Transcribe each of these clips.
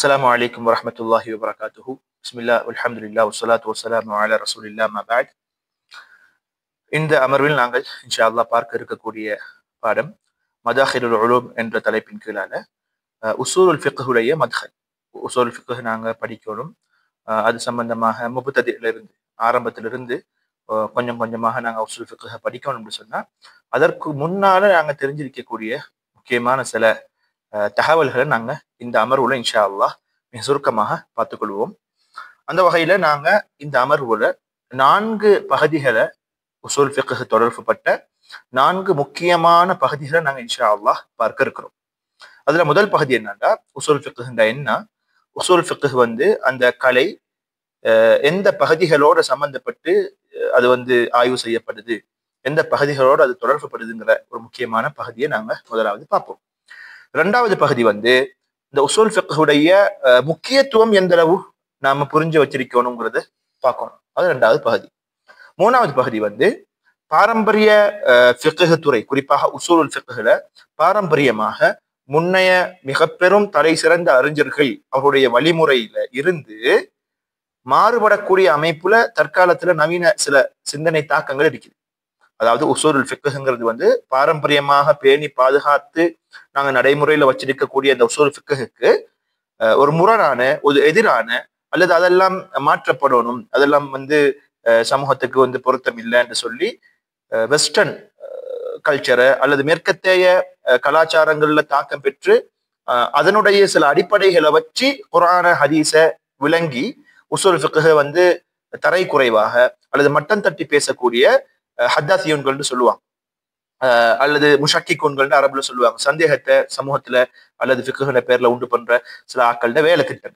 السلام عليكم ورحمة الله وبركاته. بسم الله والحمد لله والصلاة والسلام على رسول الله ما بعد. இந்த அமர்வில் நாங்கள் இன்ஷா அல்லாஹ் பார்க்க இருக்கக்கூடிய பாடம் மதாஹிலுல் உலூம் என்ற தலைப்பின் கீழான உசூலுல் ஃபிக்ஹுடைய மத்ஹல். உசூலுல் ஃபிக்ஹ் நாங்கள் படிக்கணும். அது சம்பந்தமாக முபத்ததிலிருந்து ஆரம்பத்திலிருந்து கொஞ்சம் கொஞ்சமாக நாங்கள் உசூல் ஃபிக்ஹை படிக்கணும்னு சொன்னால் அதற்கு முன்னால நாங்கள் தெரிஞ்சிருக்கக்கூடிய முக்கியமான சில தகவல்களை நாங்கள் இந்த அமர்வுல இன்ஷா அல்லாஹ் மிக சுருக்கமாக பார்த்துக்கொள்வோம். அந்த வகையில நாங்க இந்த அமர்வுல 4 பகுதிகளை உசூல் ஃபிக்ஹ் தொடர்புபட்ட 4 முக்கியமான பகுதிகளை நாங்க இன்ஷா அல்லாஹ் பார்க்க இருக்கிறோம். அதுல முதல் பகுதி என்னன்னா உசூல் ஃபிக்ஹ்னா என்ன, உசூல் ஃபிக்ஹ் அந்த கலை எந்த பகுதிகளோட சம்பந்தப்பட்டு அது ஆய்வு செய்யப்படுது, எந்த பகுதிகளோட அது தொடர்புப்படுதுங்கிற ஒரு முக்கியமான பகுதியை நாங்க முதலாவது பார்ப்போம். 2வது பகுதி இந்த உசூல் ஃபிக்ஹுடைய முக்கியத்துவம் எந்த அளவு நாம புரிஞ்சு வச்சிருக்கணுங்கிறத பார்க்கணும். அது 2வது பகுதி. 3வது பகுதி பாரம்பரிய ஃபிக்ஹ் துறை, குறிப்பாக உசூலுல் ஃபிக்ஹ்ல பாரம்பரியமாக முன்னைய மிக பெரும் தலை சிறந்த அறிஞர்கள் அவருடைய வழிமுறையில இருந்து மாறுபடக்கூடிய அமைப்புல தற்காலத்துல நவீன சில சிந்தனை தாக்கங்கள் இருக்குது. அதாவது உசூலுல் ஃபிக்ஹ்ங்கிறது பாரம்பரியமாக பேணி பாதுகாத்து நாங்க நடைமுறையில வச்சிருக்கக்கூடிய அந்த உசூல் ஃபிக்ஹுக்கு ஒரு முரணான, ஒரு எதிரான, அல்லது அதெல்லாம் மாற்றப்படணும், அதெல்லாம் சமூகத்துக்கு பொருத்தம் இல்லைன்னு சொல்லி வெஸ்டர்ன் கல்ச்சரை அல்லது மேற்கத்தைய கலாச்சாரங்கள்ல தாக்கம் பெற்று அதனுடைய சில அடிப்படைகளை வச்சு குர்ஆன ஹதீஸ விளங்கி உசூல் ஃபிக்ஹ் தரை குறைவாக அல்லது மட்டம் தட்டி பேசக்கூடிய ஹத்தாசியூன்கள்னு சொல்லுவாங்க, அல்லது முஷக்கிக்கூன்கள் அரபுல சொல்லுவாங்க. சந்தேகத்தை சமூகத்துல அல்லது ஃபிக்ஹ்ன பேர்ல உண்டு பண்ற சில ஆக்கள்கிட்ட வேலை திட்டம்.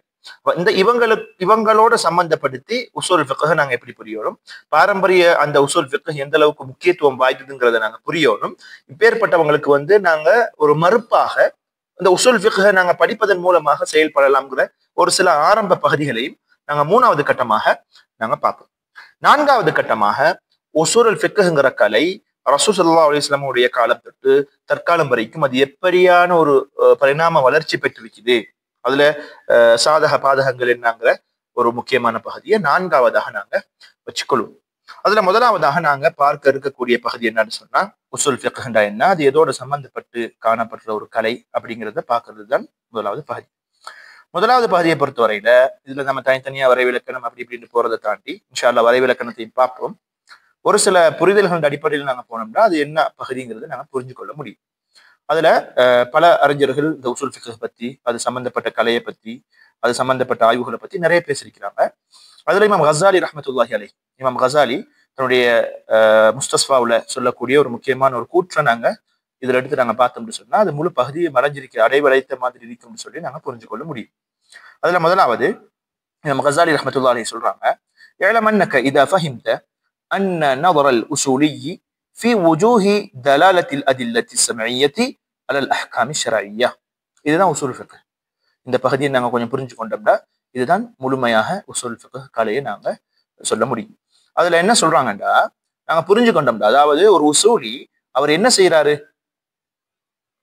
இவங்களோட சம்பந்தப்படுத்தி உசூல் ஃபிக்ஹ் நாங்க எப்படி புரியணும், பாரம்பரிய அந்த உசூல் ஃபிக்ஹ் எந்த அளவுக்கு முக்கியத்துவம் வாய்ந்ததுங்கிறத நாங்க புரியணும். இப்பேற்பட்டவங்களுக்கு நாங்க ஒரு மறுப்பாக இந்த உசூல் ஃபிக்ஹ் நாங்க படிப்பதன் மூலமாக செயல்படலாம்ங்கிற ஒரு சில ஆரம்ப பகுதிகளையும் நாங்க 3வது கட்டமாக நாங்க பார்ப்போம். 4வது கட்டமாக உசூலுல் ஃபிக்ஹ்ங்கிற கலை ரசூல் ஸல்லல்லாஹு அலைஹி வஸல்லம் உடைய காலம் தொட்டு தற்காலம் வரைக்கும் அது எப்படியான ஒரு பரிணாம வளர்ச்சி பெற்றிருக்குது, அதுல சாதக பாதகங்கள் என்னங்கிற ஒரு முக்கியமான பகுதியை 4வதாக நாங்க வச்சுக்கொள்வோம். அதுல முதலாவதாக நாங்க பார்க்க இருக்கக்கூடிய பகுதி என்னன்னு சொன்னா உசூல் ஃபிக்ஹ்னா என்ன, அது எதோட சம்பந்தப்பட்டு காணப்படுற ஒரு கலை அப்படிங்கிறத பார்க்கறது தான் முதலாவது பகுதி. முதலாவது பகுதியை பொறுத்தவரையில இதுல நம்ம தனித்தனியா வரைவிலக்கணம் அப்படி இப்படின்னு போறதை தாண்டி இன்ஷா அல்லாஹ் வரைவிலக்கணத்தையும் பார்ப்போம். ஒரு சில புரிதல்களின் அடிப்படையில் நாங்க போனோம்னா அது என்ன பகுதிங்கிறத நாங்க புரிஞ்சு கொள்ள முடியும். அதுல பல அறிஞர்கள் இந்த உசூல் ஃபிக்ஹ் பத்தி, அது சம்பந்தப்பட்ட கலையை பத்தி, அது சம்பந்தப்பட்ட ஆய்வுகளை பத்தி நிறைய பேசியிருக்கிறாங்க. அதுல இமாம் கஸாலி ரஹ்மத்துல்லாஹி அலைஹி, இமாம் கஸாலி தன்னுடைய முஸ்தஸ்ஃபாவுல சொல்லக்கூடிய ஒரு முக்கியமான ஒரு கூற்றை நாங்க இதுல எடுத்து நாங்க பார்த்தோம்னு சொன்னா அது முழு பகுதியை மறைஞ்சிருக்க அடைவழைத்த மாதிரி இருக்கும்னு சொல்லி நாங்க புரிஞ்சு கொள்ள முடியும். அதுல முதலாவது இமாம் கஸாலி ரஹ்மத்துல்லாஹி அலைஹி சொல்றாங்க, "இஅலம் அன்னக இதா ஃபஹிம்த أن نظر الأصولي في وجوه دلالة الأدلة السمعية على الأحكام الشرعية." இதுதான் உசூல் ஃபிக்ஹ். இந்த பகுதியை நாங்க கொஞ்சம் புரிஞ்சு கொண்டோம்னா இதுதான் முழுமையாக உசூல் ஃபிக்ஹ் கலையை நாங்க சொல்ல முடியும். அதுல என்ன சொல்றாங்கண்டா, நாங்க புரிஞ்சு கொண்டோம்னா, அதாவது ஒரு உசூலி அவர் என்ன செய்யறாரு,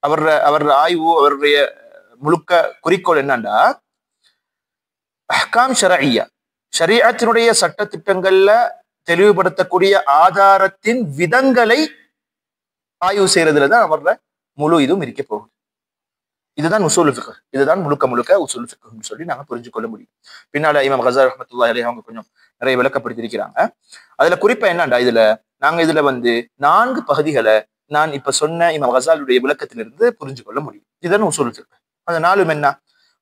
அவருடைய ஆய்வு, அவருடைய முழுக்க குறிக்கோள் என்னண்டா அஹ்காம் ஷரஇய்யா, ஷரீஅத்தினுடைய சட்ட திட்டங்கள்ல தெளிவுபடுத்தக்கூடிய ஆதாரத்தின் விதங்களை ஆய்வு செய்யறதுலதான் அவரோட முழு இதுவும் இருக்க போகுது. இதுதான் உசூல் ஃபிக்ஹ், இதுதான் முழுக்க முழுக்க உசூல் ஃபிக்ஹ்னு சொல்லி நாங்க புரிஞ்சு கொள்ள முடியும். பின்னால இமாம் கஸாலி ரஹ்மத்துல்லாஹி அலைஹி அவங்க கொஞ்சம் நிறைய விளக்கப்படுத்தி இருக்கிறாங்க. அதுல குறிப்பா என்னண்டா, நாங்க இதுல 4 பகுதிகளை நான் இப்ப சொன்ன இமாம் கஸாலியுடைய விளக்கத்திலிருந்து புரிஞ்சு கொள்ள முடியும். இதுதான் உசூல் ஃபிக்ஹ். அந்த 4 என்ன,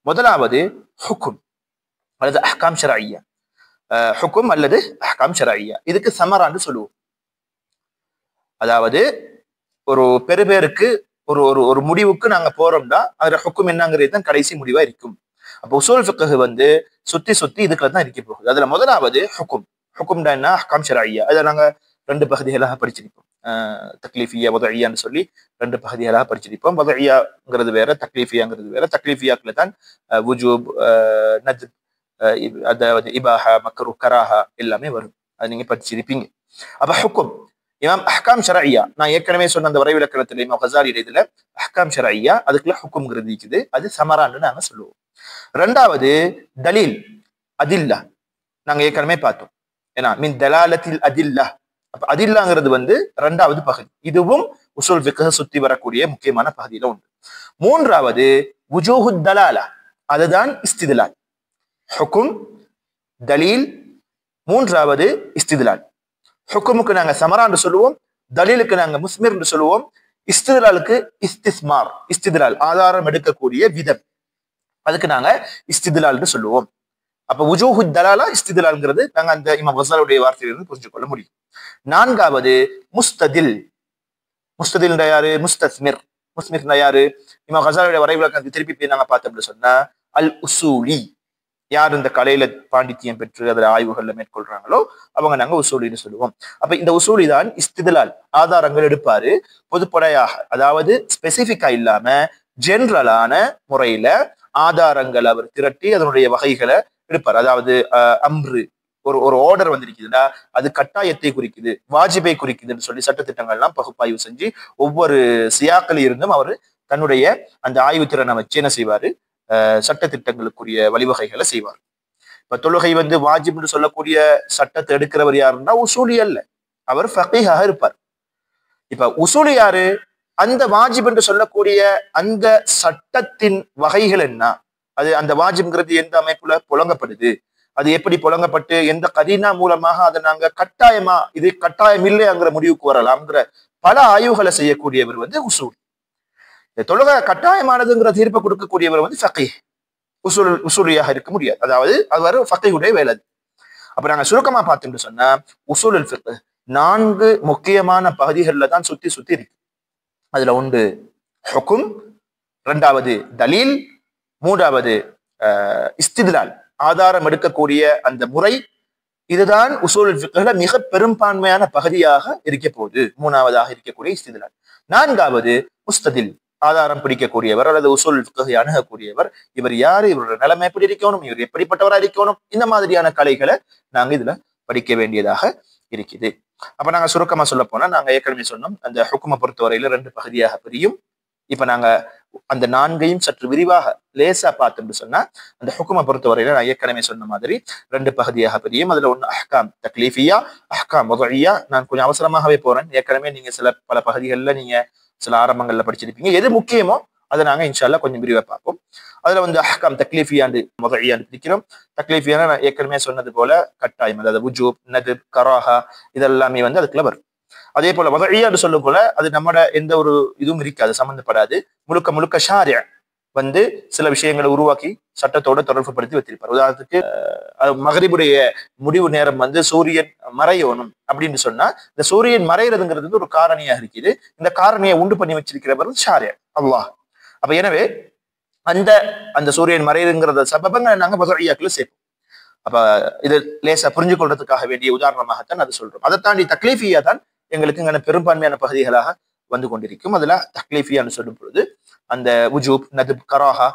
முதலாவது ஹுக்கும் அல்லது அஹ்காம் ஷரஇய்யா, ஹுக்கும் அல்லது அஹ்காம் ஷரஇய்யா. இதுக்கு சமரான்னு சொல்லுவோம். அதாவது ஒரு பெருபேருக்கு ஒரு ஒரு ஒரு முடிவுக்கு நாங்க போறோம்னா அதுல ஹுக்கும் என்னங்கிறது தான் கடைசி முடிவா இருக்கும். அப்போ உசூல் ஃபிக்ஹ் சுத்தி சுத்தி இதுக்குள்ள தான் இருக்க போகுது. அதுல முதலாவது ஹுக்கும். ஹுக்கும்னா என்ன, அஹ்காம் ஷரஇய்யா. அதை நாங்க 2 பகுதிகளாக படிச்சிருப்போம். தக்லீஃபியா வதஇய்யான்னு சொல்லி 2 பகுதிகளாக படிச்சிருப்போம். வதஇய்யாங்கிறது வேற, தக்லீஃபியாங்கிறது வேற. தக்லீஃபியாக்குல தான் வுஜூப், நஜ்ப், அதாவது இபாஹா, மக்ரூஹ், கராஹா எல்லாமே வரும். அது நீங்க படிச்சிருப்பீங்க. அப்ப ஹுக்கும் இமாம் அஹ்காம் ஷரஇய்யா, நான் ஏற்கனவே சொன்ன அந்த வரைவிலக்கணத்துல இமாம் கஸாலி இதுல அஹ்காம் ஷரஇய்யா, அதுக்குள்ள ஹுக்கும்ங்கிறது இருக்குது, அது சமரான்னு நாங்க சொல்லுவோம். ரெண்டாவது தலீல் அதில்லா, நாங்க ஏற்கனவே பார்த்தோம். ஏன்னா மின் தலாலத்தில் அதில்லா, அப்ப அதில்லாங்கிறது வந்து ரெண்டாவது பகுதி. இதுவும் உசூல் ஃபிக்ஹ் சுத்தி வரக்கூடிய முக்கியமான பகுதியில உண்டு. மூன்றாவது வுஜூஹு தலாலா, அதுதான் இஸ்திதுலால். ஹுக்கும், தலீல், மூன்றாவது இஸ்திதுலால். ஹுக்குமுக்கு நாங்க சமரான்னு சொல்லுவோம், தலீலுக்கு நாங்க முஸ்மிர் என்று சொல்லுவோம், இஸ்திதுலாலுக்கு இஸ்திஸ்மார், இஸ்திதுலால் ஆதாரம் எடுக்கக்கூடிய விதம், அதுக்கு நாங்க இஸ்திதுலால் சொல்லுவோம். அப்ப வுஜூஹு தலாலா இஸ்திதுலால்ங்கிறது நாங்க அந்த இமாம் கஸாலியுடைய வார்த்தையிலிருந்து புரிஞ்சு கொள்ள முடியும். நான்காவது முஸ்ததில். முஸ்ததில் யாரு? முஸ்தஸ்மிர். முஸ்மிர் யாரு? இமாம் கஸாலியுடைய வரைவிலக்கணத்தை திருப்பி போய் நாங்க பார்த்தோம்னு சொன்னா அல் உசூலி, யார் இந்த கலையில பாண்டித்தியம் பெற்று அதில் ஆய்வுகள்ல மேற்கொள்றாங்களோ அவங்க நாங்க உசூலின்னு சொல்லுவோம். அப்ப இந்த உசூலி தான் இஸ்திதுலால் ஆதாரங்கள் எடுப்பாரு பொதுப்படையாக, அதாவது ஸ்பெசிபிக்கா இல்லாம ஜெனரலான முறையில ஆதாரங்கள் அவர் திரட்டி அதனுடைய வகைகளை எடுப்பார். அதாவது அம்ரு, ஒரு ஆர்டர் வந்திருக்குதுன்னா அது கட்டாயத்தை குறிக்குது, வாஜிபை குறிக்குதுன்னு சொல்லி சட்டத்திட்டங்கள்லாம் பகுப்பாய்வு செஞ்சு ஒவ்வொரு சியாக்கள் இருந்தும் அவர் தன்னுடைய அந்த ஆய்வு திறனை வச்சு என்ன செய்வாரு, சட்டத்திட்டங்களுக்குரிய வழிவகைகளை செய்வார். இப்ப தொழுகை வந்து வாஜிப்னு சொல்லக்கூடிய சட்டத்தை எடுக்கிறவர் யாருன்னா உசூலி அல்ல, அவர் ஃபகீஹாக இருப்பார். இப்ப உசூலி யாரு? அந்த வாஜிப் என்று சொல்லக்கூடிய அந்த சட்டத்தின் வகைகள் என்ன, அது அந்த வாஜிப்ங்கிறது எந்த அமைப்புல புழங்கப்படுது, அது எப்படி புழங்கப்பட்டு எந்த கரீனா மூலமாக அதை நாங்க கட்டாயமா இது கட்டாயம் இல்லைங்கிற முடிவுக்கு வரலாம்ங்கிற பல ஆய்வுகளை செய்யக்கூடியவர் வந்து உசூல். தொழுகை கட்டாயமானதுங்கிற தீர்ப்பை கொடுக்கக்கூடியவர் வந்து ஃபகீஹ், உசூலியாக இருக்க முடியாது. அதாவது அவர் ஃபகீஹுடைய வேலை. அப்ப நாங்க சுருக்கமா பார்த்தோம்னு சொன்னா உசூலுல் ஃபிக்ஹ் 4 முக்கியமான பகுதிகள்ல தான் சுத்தி இருக்கு. அதுல ஒன்று ஹுக்கும், ரெண்டாவது தலீல், மூன்றாவது இஸ்திதுலால் ஆதாரம் எடுக்கக்கூடிய அந்த முறை. இதுதான் உசூலுல் ஃபிக்ஹ்ல மிக பெரும்பான்மையான பகுதியாக இருக்க போகுது. மூணாவதாக இருக்கக்கூடிய இஸ்திதுலால். நான்காவது முஸ்ததில், ஆதாரம் பிடிக்கக்கூடியவர் அல்லது உசூல் ஃபிக்ஹை அணுகக்கூடியவர். இவர் யாரு, இவரோட நிலைமை எப்படி இருக்கணும், இவர் எப்படிப்பட்டவராக இருக்கணும், இந்த மாதிரியான கலைகளை நாங்க இதுல படிக்க வேண்டியதாக இருக்குது. அப்ப நாங்க சுருக்கமா சொல்ல போனா நாங்க ஏற்கனவே சொன்னோம் அந்த ஹுக்குமை பொறுத்தவரையில 2 பகுதியாக பிரியும். இப்ப நாங்க அந்த 4ஐயும் சற்று விரிவாக லேசா பார்த்தோம்னு சொன்னா அந்த ஹுக்குமை பொறுத்தவரையில நான் ஏற்கனவே சொன்ன மாதிரி 2 பகுதியாக பிரியும். அதுல ஒண்ணு அஹ்காம் தக்லீஃபியா, அஹ்காம் வதுஇய்யா. நான் கொஞ்சம் அவசரமாகவே போறேன், ஏற்கனவே நீங்க பல பகுதிகளில் நீங்க சில ஆரம்பங்கள்ல படிச்சிருப்பீங்க. எது முக்கியமோ அதை நாங்க இன்ஷா அல்லாஹ் கொஞ்சம் விரிவா பார்ப்போம். அதுல வந்து அஹ்காம் தக்லீஃபியாண்டு வதுஇய்யாண்டு பிரிக்கிறோம். தக்லீஃபியான நான் ஏற்கனவே சொன்னது போல கட்டாயம், அதாவது வுஜூப், நதுப், கராஹா இதெல்லாமே வந்து அதுக்குள்ள வரும். அதே போல வதுஇய்யாண்டு சொல்லும் போல அது நம்மட எந்த ஒரு இதுவும் இருக்காது, சம்பந்தப்படாது. முழுக்க ஷாரிஅ வந்து சில விஷயங்களை உருவாக்கி சட்டத்தோட தொடர்பு படுத்தி வச்சிருப்பார். உதாரணத்துக்கு மகரிபுடைய முடிவு நேரம் வந்து சூரியன் மறையணும் அப்படின்னு சொன்னா இந்த சூரியன் மறைகிறதுங்கிறது ஒரு காரணியாக இருக்குது. இந்த காரணியை உண்டு பண்ணி வச்சிருக்கிறவர் ஷாரிஅ, அல்லாஹ். அப்ப எனவே அந்த சூரியன் மறையுங்கிறத சபபங்களை நாங்க வதுஇய்யாக்குள்ள சேர்ப்போம். அப்ப இது லேசா புரிஞ்சு கொள்றதுக்காக வேண்டிய உதாரணமாகத்தான் அது சொல்றோம். அதை தாண்டி தக்லீஃபியா தான் எங்களுக்கு இங்க பெரும்பான்மையான பகுதிகளாக வந்து கொண்டிருக்கும். அதுல தக்லீஃபியான்னு சொல்லும் பொழுது அந்த வுஜூப், நதுப், கராஹா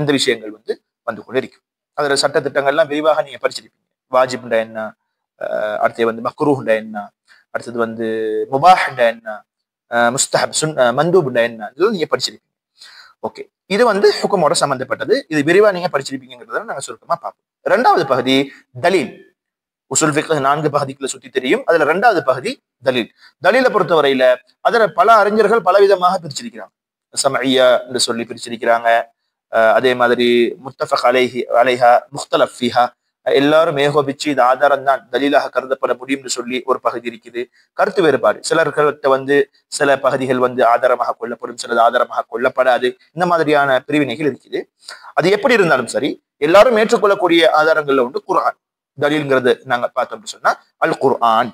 இந்த விஷயங்கள் வந்து கொண்டிருக்கும். அதுல சட்ட திட்டங்கள்லாம் விரிவாக நீங்க படிச்சிருப்பீங்க. வாஜிப்ண்டா என்ன, அடுத்தது வந்து மக்ரூஹ்ண்டா என்ன, அடுத்தது வந்து முபாஹ்ண்டா என்ன, முஸ்தஹப் மந்தூப்ண்டா என்ன, இதெல்லாம் நீங்க படிச்சிருப்பீங்க. ஓகே, இது வந்து ஹுக்குமோட சம்பந்தப்பட்டது. இது விரிவா நீங்க படிச்சிருப்பீங்கிறத நாங்க சுருக்கமா பார்ப்போம். 2வது பகுதி தலீல். உசூல் ஃபிக்ஹ் 4 பகுதிக்குள்ள சுத்தி தெரியும். அதுல 2வது பகுதி தலீல். தலீலை பொறுத்தவரையில அதுல பல அறிஞர்கள் பலவிதமாக பிரிச்சிருக்கிறாங்க. சமஇய்யா என்று சொல்லி பிரிச்சிருக்கிறாங்க. அதே மாதிரி முத்தஃபக் அலைஹா, முக்தலஃப் ஃபீஹா, எல்லாரும் ஏகோபிச்சு இது ஆதாரம் தான் தலீலாக கருதப்பட முடியும்னு சொல்லி ஒரு பகுதி இருக்குது. கருத்து வேறுபாடு, சிலர்கள்ட்ட வந்து சில பகுதிகள் வந்து ஆதாரமாக கொள்ளப்படும், சிலது ஆதாரமாக கொள்ளப்படாது. இந்த மாதிரியான பிரிவினைகள் இருக்குது. அது எப்படி இருந்தாலும் சரி, எல்லாரும் ஏற்றுக்கொள்ளக்கூடிய ஆதாரங்கள்ல வந்து குர்ஆன் தலீல்ங்கிறது நாங்க பார்த்தோம்னு சொன்னா அல் குர்ஆன்.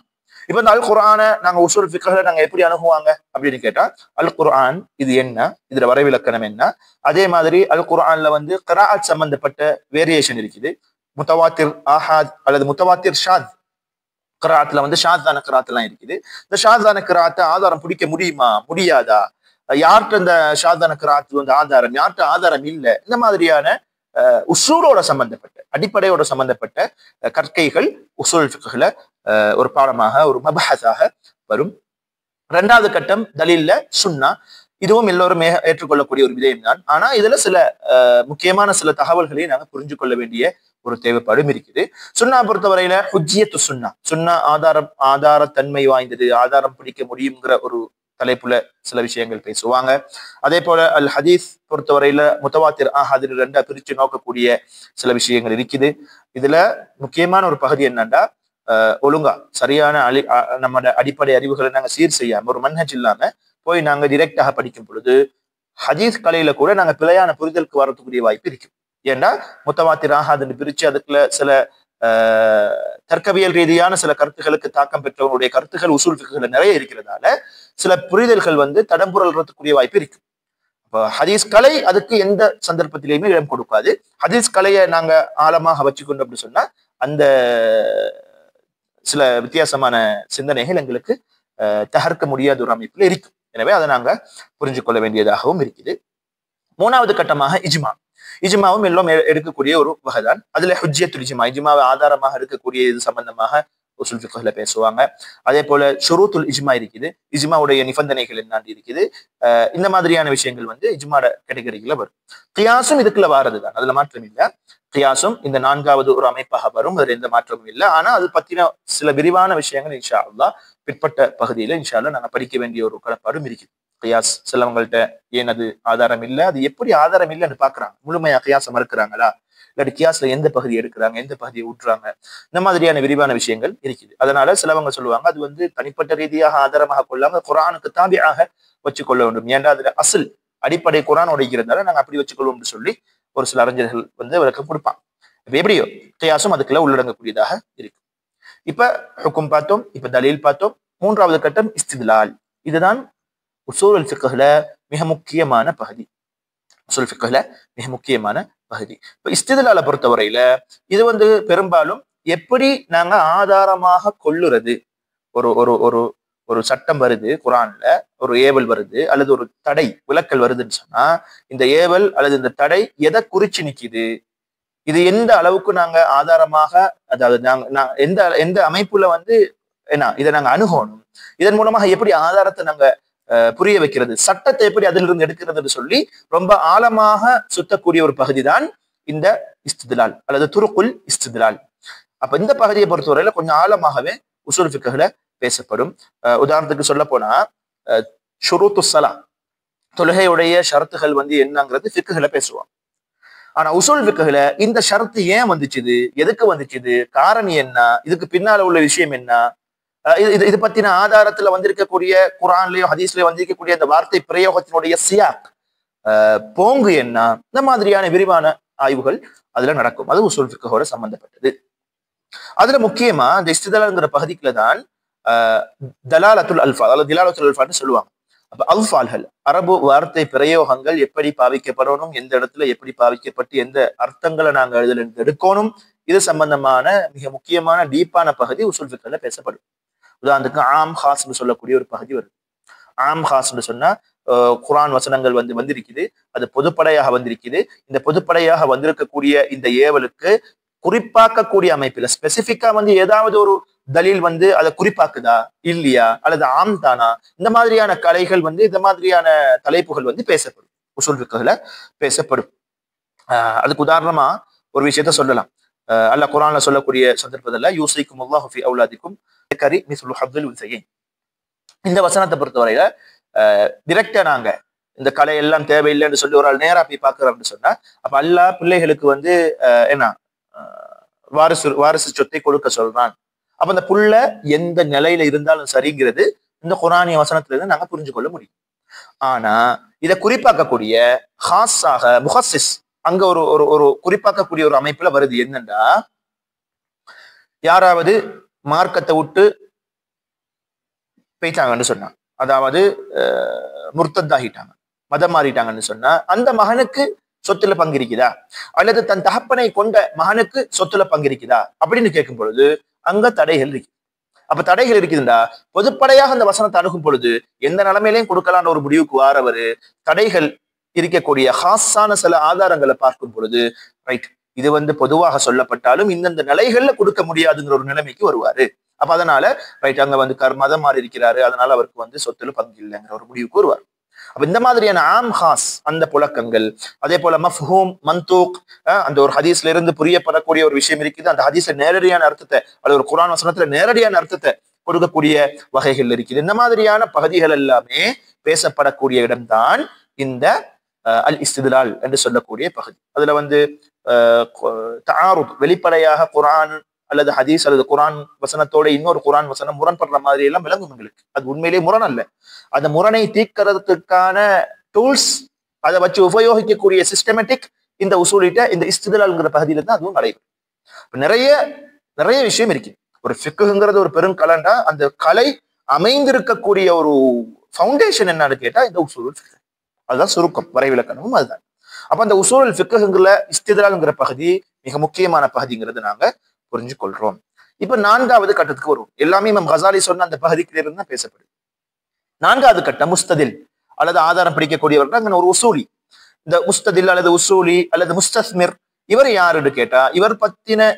இப்ப இந்த அல் குர்ஆனை நாங்க உசூல் ஃபிக்ஹ்ல நாங்க எப்படி அணுகுவாங்க அப்படின்னு கேட்டா, அல் குர்ஆன் இது என்ன, இதுல வரைவிலக்கணம் என்ன, அதே மாதிரி அல் குர்ஆன்ல வந்து கிராஅத் சம்பந்தப்பட்ட வேரியேஷன் இருக்குது. முத்தவாத்திர் ஆஹாத் அல்லது முத்தவாத்திர் ஷாத் கிராஅத்ல வந்து ஷாத்தான கிராத் எல்லாம் இருக்குது. இந்த ஷாத்தான கிராத்தை ஆதாரம் பிடிக்க முடியுமா, முடியாதா, யார்கிட்ட இந்த ஷாத்தான கிராத் வந்து ஆதாரம், யார்கிட்ட ஆதாரம் இல்லை, இந்த மாதிரியான உசூலோட சம்பந்தப்பட்ட அடிப்படையோட சம்பந்தப்பட்ட கற்கைகள் உசூல் ஃபிக்ஹ்ல ஒரு பாடமாக ஒரு மபஹஸாக வரும். இரண்டாவது கட்டம் தலீல்ல சுன்னா. இதுவும் எல்லோரும் ஏற்றுக்கொள்ளக்கூடிய ஒரு விடயம் தான். ஆனா இதுல சில முக்கியமான சில தகவல்களை நாங்க புரிஞ்சு கொள்ள வேண்டிய ஒரு தேவைப்பாடும் இருக்குது. சுன்னா பொறுத்தவரையில ஹுஜ்ஜியத்து சுன்னா, சுன்னா ஆதாரத்தன்மை வாய்ந்தது, ஆதாரம் பிடிக்க முடியுங்கிற ஒரு தலைப்புல சில விஷயங்கள் பேசுவாங்க. அதே போல அல் ஹதீஸ் பொறுத்தவரையில முத்தவாத்திர் ஆஹாதிர் ரெண்டா பிரிச்சு நோக்கக்கூடிய சில விஷயங்கள் இருக்குது. இதுல முக்கியமான ஒரு பகுதி என்னன்னா, ஒழுங்கா சரியான நம்மளோட அடிப்படை அறிவுகளை நாங்க சீர் செய்யாம ஒரு மன்ஹஜ் இல்லாம போய் நாங்க டிரெக்டாக படிக்கும் பொழுது ஹதீஸ் கலையில கூட நாங்க பிழையான புரிதலுக்கு வரக்கூடிய வாய்ப்பு இருக்கு. ஏன்னா முத்தவாத்திர் ஆஹாதுன்னு பிரிச்சு அதுக்குள்ள சில தர்க்கவியல் ரீதியான சில கருத்துகளுக்கு தாக்கம் பெற்றவங்களுடைய கருத்துக்கள் உசூல் ஃபிக்ஹ்ல நிறைய இருக்கிறதால சில புரிதல்கள் தடம்புரல்றதுக்குரிய வாய்ப்பு இருக்கு. இப்போ ஹதீஸ் கலை அதுக்கு எந்த சந்தர்ப்பத்திலையுமே இடம் கொடுக்காது. ஹதீஸ் கலையை நாங்க ஆழமாக வச்சுக்கொண்டோம் அப்படின்னு சொன்னா அந்த சில வித்தியாசமான சிந்தனைகள் எங்களுக்கு தகர்க்க முடியாத ஒரு அமைப்புல இருக்கு. எனவே அதை நாங்க புரிஞ்சு கொள்ள வேண்டியதாகவும் இருக்குது. மூணாவது கட்டமாக இஜ்மா. இஜ்மாவும் எல்லாம் எடுக்கக்கூடிய ஒரு வகைதான். அதுல ஹுஜ்ஜியத்துல் இஜ்மா, இஜ்மாவை ஆதாரமாக இருக்கக்கூடிய இது சம்பந்தமாக உசூல் ஃபிக்ஹ்ல பேசுவாங்க. அதே போல ஷுரூத்துல் இஜ்மா இருக்குது, இஜ்மாவுடைய நிபந்தனைகள் என்ன இருக்குது. இந்த மாதிரியான விஷயங்கள் இஜ்மாட கேட்டகரிக்குள்ள வரும். கியாஸும் இதுக்குள்ள வாரதுதான், அதுல மாற்றம் இல்லை. கியாஸும் இந்த நான்காவது ஒரு அமைப்பாக வரும், அதுல எந்த மாற்றமும் இல்லை. ஆனா அது பத்தின சில விரிவான விஷயங்கள் இன்ஷா அல்லாஹ் பிற்பட்ட பகுதியில இன்ஷா அல்லாஹ் நாங்க படிக்க வேண்டிய ஒரு கடப்பாடும் இருக்குது. கியாஸ் சிலவங்கள்ட்ட ஏன் அது ஆதாரம் இல்லை, அது எப்படி ஆதாரம் இல்லைன்னு பாக்குறாங்க, முழுமையா கியாசம் மறுக்கிறாங்களா, இல்லாட்டி கியாஸ்ல எந்த பகுதி எடுக்கிறாங்க, எந்த பகுதியை ஊற்றுறாங்க, இந்த மாதிரியான விரிவான விஷயங்கள் இருக்குது. அதனால சிலவங்க சொல்லுவாங்க அது தனிப்பட்ட ரீதியாக ஆதாரமாக கொள்ளாம குர்ஆனுக்கு தாபியாக வச்சுக்கொள்ள வேண்டும். ஏன்டா அதுல அசல் அடிப்படை குர்ஆன் உடைக்கிறதால நாங்க அப்படி வச்சுக்கொள்வோம்னு சொல்லி ஒரு சில அறிஞர்கள் விளக்கம் கொடுப்பாங்க. இப்ப எப்படியோ கியாசும் அதுக்குள்ள உள்ளடங்கக்கூடியதாக இருக்கு. இப்ப ஹுக்கும் பார்த்தோம், இப்ப தலீல் பார்த்தோம். மூன்றாவது கட்டம் இஸ்தித்லால். இதுதான் உசூல் ஃபிக்ஹ்ல மிக முக்கியமான பகுதி. உசூல் ஃபிக்ஹ்ல மிக முக்கியமான பகுதி. இப்ப இஸ்தித்லால பொறுத்தவரையில இது பெரும்பாலும் எப்படி நாங்க ஆதாரமாக கொள்ளுறது. ஒரு ஒரு ஒரு ஒரு சட்டம் வருது குர்ஆன்ல, ஒரு ஏவல் வருது அல்லது ஒரு தடை விலக்கல் வருதுன்னு சொன்னா இந்த ஏவல் அல்லது இந்த தடை எதை குறிச்சு நிக்குது, இது எந்த அளவுக்கு நாங்க ஆதாரமாக, அதாவது நாங்க எந்த அமைப்புல இதை நாங்க அணுகணும், இதன் மூலமாக எப்படி ஆதாரத்தை நாங்க புரிய வைக்கிறது, சட்டத்தை எப்படி அதிலிருந்து எடுக்கிறதுன்னு சொல்லி ரொம்ப ஆழமாக சுத்தக்கூடிய ஒரு பகுதி தான் இந்த இஸ்தித்லால் அல்லது துருக்குல் இஸ்தித்லால். அப்ப இந்த பகுதியை பொறுத்தவரையில கொஞ்சம் ஆழமாகவே உசூல் ஃபிக்ஹ்ல பேசப்படும். உதாரணத்துக்கு சொல்ல போனா ஷுரூத்து ஸலா, தொழுகையுடைய ஷரத்துகள் என்னங்கிறது ஃபிக்ஹ்ல பேசுவாங்க. ஆனா உசூல் ஃபிக்ஹ்ல இந்த ஷரத்து ஏன் வந்துச்சுது, எதுக்கு வந்துச்சுது, காரணம் என்ன, இதுக்கு பின்னால உள்ள விஷயம் என்ன, இது பத்தின ஆதாரத்துல வந்திருக்கக்கூடிய குர்ஆன்லயோ ஹதீஸ்லயோ வந்திருக்கக்கூடிய அந்த வார்த்தை பிரயோகத்தினுடைய சியாக், போங்கு என்ன, இந்த மாதிரியான விரிவான ஆய்வுகள் அதுல நடக்கும். அது உசூல் ஃபிக்ஹோட சம்பந்தப்பட்டது. அதுல முக்கியமா இந்த இஸ்தித்லால்ங்கிற பகுதிக்குள்ள தான் தலாலத்துல் அல்ஃபால் அல்லது திலாலத்துல் அல்ஃபால்னு சொல்லுவாங்க. அப்ப அல்ஃபால்கள், அரபு வார்த்தை பிரயோகங்கள் எப்படி பாவிக்கப்படணும், எந்த இடத்துல எப்படி பாவிக்கப்பட்டு எந்த அர்த்தங்களை நாங்க இதுல எடுக்கணும், இது சம்பந்தமான மிக முக்கியமான டீப்பான பகுதி உசூல் ஃபிக்ஹ்ல பேசப்படும். உதாரணத்துக்கு ஆம் ஹாஸ்னு சொல்லக்கூடிய ஒரு பகுதி வருது. ஆம் ஹாஸ்னு சொன்னா குர்ஆன் வசனங்கள் வந்திருக்குது, அது பொதுப்படையாக வந்திருக்குது. இந்த பொதுப்படையாக வந்திருக்கக்கூடிய இந்த ஏவலுக்கு குறிப்பாக்கக்கூடிய அமைப்புல ஸ்பெசிபிக்கா ஏதாவது ஒரு தலீல் அதை குறிப்பாக்குதா இல்லையா, அல்லது ஆம் தானா, இந்த மாதிரியான கலைகள் இந்த மாதிரியான தலைப்புகள் பேசப்படும், உசூல் ஃபிக்ஹ்ல பேசப்படும். அதுக்கு உதாரணமா ஒரு விஷயத்த சொல்லலாம். அல்லாஹ் குர்ஆன்ல சொல்லக்கூடிய சந்தர்ப்பத்துல யூஸிக்குமுல்லாஹு ஃபீ அவுலாதிக்கும் கரி மிஸ்லு ஹப்துல் உன்சையின், இந்த வசனத்தை பொறுத்தவரையில டிரெக்டா நாங்க இந்த கலை எல்லாம் தேவையில்லைன்னு சொல்லி ஒரு ஆள் நேரா போய் பாக்குறோம்னு சொன்னா அப்ப அல்லாஹ் பிள்ளைகளுக்கு என்ன வாரிசு சொத்தை கொடுக்க சொல்றான். அப்ப அந்த புள்ள எந்த நிலையில இருந்தாலும் சரிங்கிறது இந்த குர்ஆனிய வசனத்துல இருந்து நாங்க புரிஞ்சு கொள்ள முடியும். ஆனா இதை குறிப்பாக்கக்கூடிய ஹாஸாக முஹஸ்ஸிஸ் அங்க ஒரு ஒரு குறிப்பாக்கக்கூடிய ஒரு அமைப்புல வருது. என்னன்னா, யாராவது மார்க்கத்தை விட்டு போயிட்டாங்கன்னு சொன்னா, அதாவது முர்த்தத்தாகிட்டாங்க, மதம் மாறிட்டாங்கன்னு சொன்னா அந்த மகனுக்கு சொத்துல பங்கு இருக்குதா, அல்லது தன் தகப்பனை கொண்ட மகனுக்கு சொத்துல பங்கு இருக்குதா அப்படின்னு கேட்கும் பொழுது அங்க தடைகள் இருக்கு. அப்ப தடைகள் இருக்குதுண்டா பொதுப்படையாக அந்த வசனத்தை அணுகும் பொழுது எந்த நிலைமையிலையும் கொடுக்கலான்ற ஒரு முடிவுக்கு வாரவர் தடைகள் இருக்கக்கூடிய ஹாஸான சில ஆதாரங்களை பார்க்கும் பொழுது ரைட், இது பொதுவாக சொல்லப்பட்டாலும் இந்தந்த நிலைகள்ல கொடுக்க முடியாதுங்கிற ஒரு நிலைமைக்கு வருவாரு. அப்ப அதனால ரைட் அங்க வந்து மதம் மாறி இருக்கிறாரு, அதனால அவருக்கு வந்து சொத்துல பங்கு இல்லைங்கிற ஒரு முடிவுக்கு வருவார். அப்ப இந்த மாதிரியான ஆம் ஹாஸ் அந்த புழக்கங்கள், அதே போல மஃஹூம் மந்தூக், அந்த ஒரு ஹதீஸ்ல இருந்து புரியப்படக்கூடிய ஒரு விஷயம் இருக்குது, அந்த ஹதீஸ்ல நேரடியான அர்த்தத்தை அல்லது ஒரு குர்ஆன் வசனத்துல நேரடியான அர்த்தத்தை கொடுக்கக்கூடிய வகைகள் இருக்குது. இந்த மாதிரியான பகுதிகள் எல்லாமே பேசப்படக்கூடிய இடம்தான் இந்த அல் இஸ்திதுலால் என்று சொல்லக்கூடிய பகுதி. அதுல வந்து தஆருத் வெளிப்படையாக குர்ஆன் அல்லது ஹதீஸ் அல்லது குர்ஆன் வசனத்தோட இன்னொரு குர்ஆன் வசனம் முரண்படுற மாதிரி எல்லாம் விளங்கும் உங்களுக்கு. அது உண்மையிலேயே முரண் அல்ல. அந்த முரணை தீர்க்கிறதுக்கான டூல்ஸ், அதை வச்சு உபயோகிக்கக்கூடிய சிஸ்டமேட்டிக் இந்த உசூலிட்ட இந்த இஸ்திதுலால்ங்கிற பகுதியில தான் அதுவும் நடைபெறும். நிறைய நிறைய விஷயம் இருக்கு. ஒரு ஃபிக்ஹுங்கிறது ஒரு பெரும் கலண்டா, அந்த கலை அமைந்திருக்கக்கூடிய ஒரு ஃபவுண்டேஷன் என்னன்னு கேட்டா இந்த உசூலுல் ஃபிக்ஹ். அதுதான் சுருக்கம், வரைவிலக்கணமும் அதுதான். அப்ப அந்த உசூலுல் ஃபிக்ஹுங்கிற இஸ்திதுலால்ங்கிற பகுதி மிக முக்கியமான பகுதிங்கிறது நாங்க புரிஞ்சு கொள்றோம். இப்ப 4வது கட்டத்துக்கு வருவோம். எல்லாமே இமாம் கசாலி சொன்ன அந்த பகுதிக்கு இருந்து தான் பேசப்படுது. 4வது கட்டம் முஸ்ததில் அல்லது ஆதாரம் பிடிக்கக்கூடியவர்கள். அங்க ஒரு உசூலி, இந்த முஸ்ததில் அல்லது உசூலி அல்லது முஸ்தஸ்மிர், இவர் யாருன்னு கேட்டா இவர் பத்தின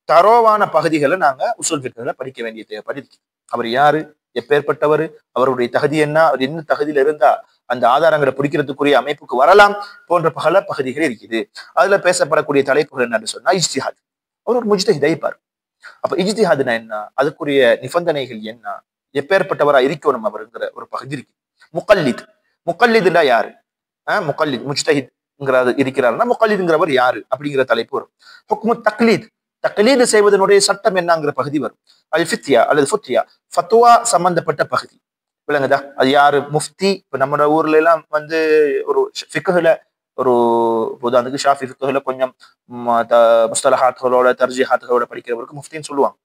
தரோவான பகுதிகளை நாங்க உசூல் ஃபிக்ஹ்ல படிக்க வேண்டிய தேவைப்படுது. அவர் யாரு, எப்பேற்பட்டவர், அவருடைய தகுதி என்ன, அவர் என்ன தகுதியில இருந்தா அந்த ஆதாரங்களை பிடிக்கிறதுக்குரிய அமைப்புக்கு வரலாம் போன்ற பல பகுதிகள் இருக்குது. அதுல பேசப்படக்கூடிய தலைப்புகள் என்னன்னு சொன்னா இஜ்திஹாத். அவர் ஒரு முஜ்தஹித் இருப்பார். அப்ப இஜ்திஹாத்னா என்ன, அதுக்குரிய நிபந்தனைகள் என்ன, எப்பேற்பட்டவரா இருக்கணும் அவருங்கிற ஒரு பகுதி இருக்கு. முகல்லித், முகல்லித்னா யாரு, முகல்லித் முஜ்தஹித்ங்கிறது இருக்கிறாருன்னா முகல்லித்ங்கிறவர் யாரு அப்படிங்கிற தலைப்பு வரும். ஹுக்மு தக்லீத், தக்லீது செய்வதனுடைய சட்டம் என்னங்கிற பகுதி வரும். அல் ஃபித்யா அல்லது ஃபுத்யா, ஃபத்வா சம்பந்தப்பட்ட பகுதி விளங்குதா. அது யாரு முஃப்தி. இப்ப நம்ம ஊர்ல எல்லாம் வந்து ஒரு ஃபிக்ஹ்ல ஒரு உதாரணத்துக்கு ஷாஃபி ஃபிக்ஹ்ல கொஞ்சம் முஸ்தலஹாத்களோட தர்ஜிஹாத்களோட படிக்கிறவருக்கு முஃப்தின்னு சொல்லுவாங்க.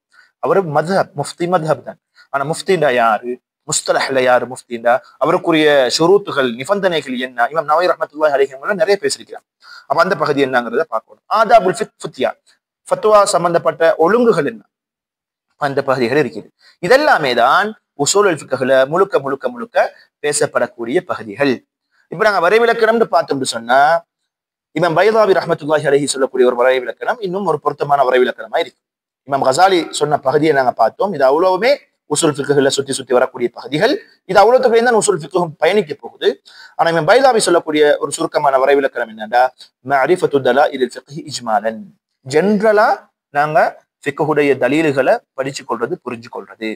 அவரு மத்ஹப், முஃப்தி மத்ஹப் தான். ஆனா முஃப்திண்டா யாரு, முஸ்தலஹ்ல யாரு முஃப்திண்டா, அவருக்குரிய ஷுரூத்துகள் நிபந்தனைகள் என்ன, இமாம் நவவி ரஹ்மத்துல்லாஹி அலைஹி நிறைய பேசியிருக்கிறாங்க. அப்ப அந்த பகுதி என்னங்கிறத பார்க்கணும். ஆதாபுல் ஃபுத்யா, ஃபத்வா சம்பந்தப்பட்ட ஒழுங்குகள் என்ன, அந்த பகுதிகள் இருக்குது. இதெல்லாமே தான் உசூலுல் ஃபிக்ஹ்ல முழுக்க முழுக்க முழுக்க பேசப்படக்கூடிய பகுதிகள். இப்ப நாங்க வரைவிலக்கணம்னு பார்த்தோம்னு சொன்னா இமாம் பைதாவி ரஹ்மத்துல்லாஹி அலைஹி சொல்லக்கூடிய ஒரு வரைவிலக்கணம் இன்னும் ஒரு பொருத்தமான வரைவிலக்கணமா இருக்கு. இமாம் கசாலி சொன்ன பகுதியை நாங்க பார்த்தோம். இது அவ்வளவுமே உசூல் ஃபிக்ஹ்ல சுத்தி சுத்தி வரக்கூடிய பகுதிகள். இது அவ்வளவுக்கு தான் உசூல் ஃபிக்ஹும் பயணிக்க போகுது. ஆனா இமாம் பைதாவி சொல்லக்கூடிய ஒரு சுருக்கமான வரைவிலக்கணம் என்னன்னா மஅரிஃபத்து தலாயிலில் ஃபிக்ஹ் இஜ்மாலன், ஜெனரலா நாங்க ஃபிக்ஹுடைய தலீல்களை படிச்சு கொள்றது, புரிஞ்சு கொள்றது.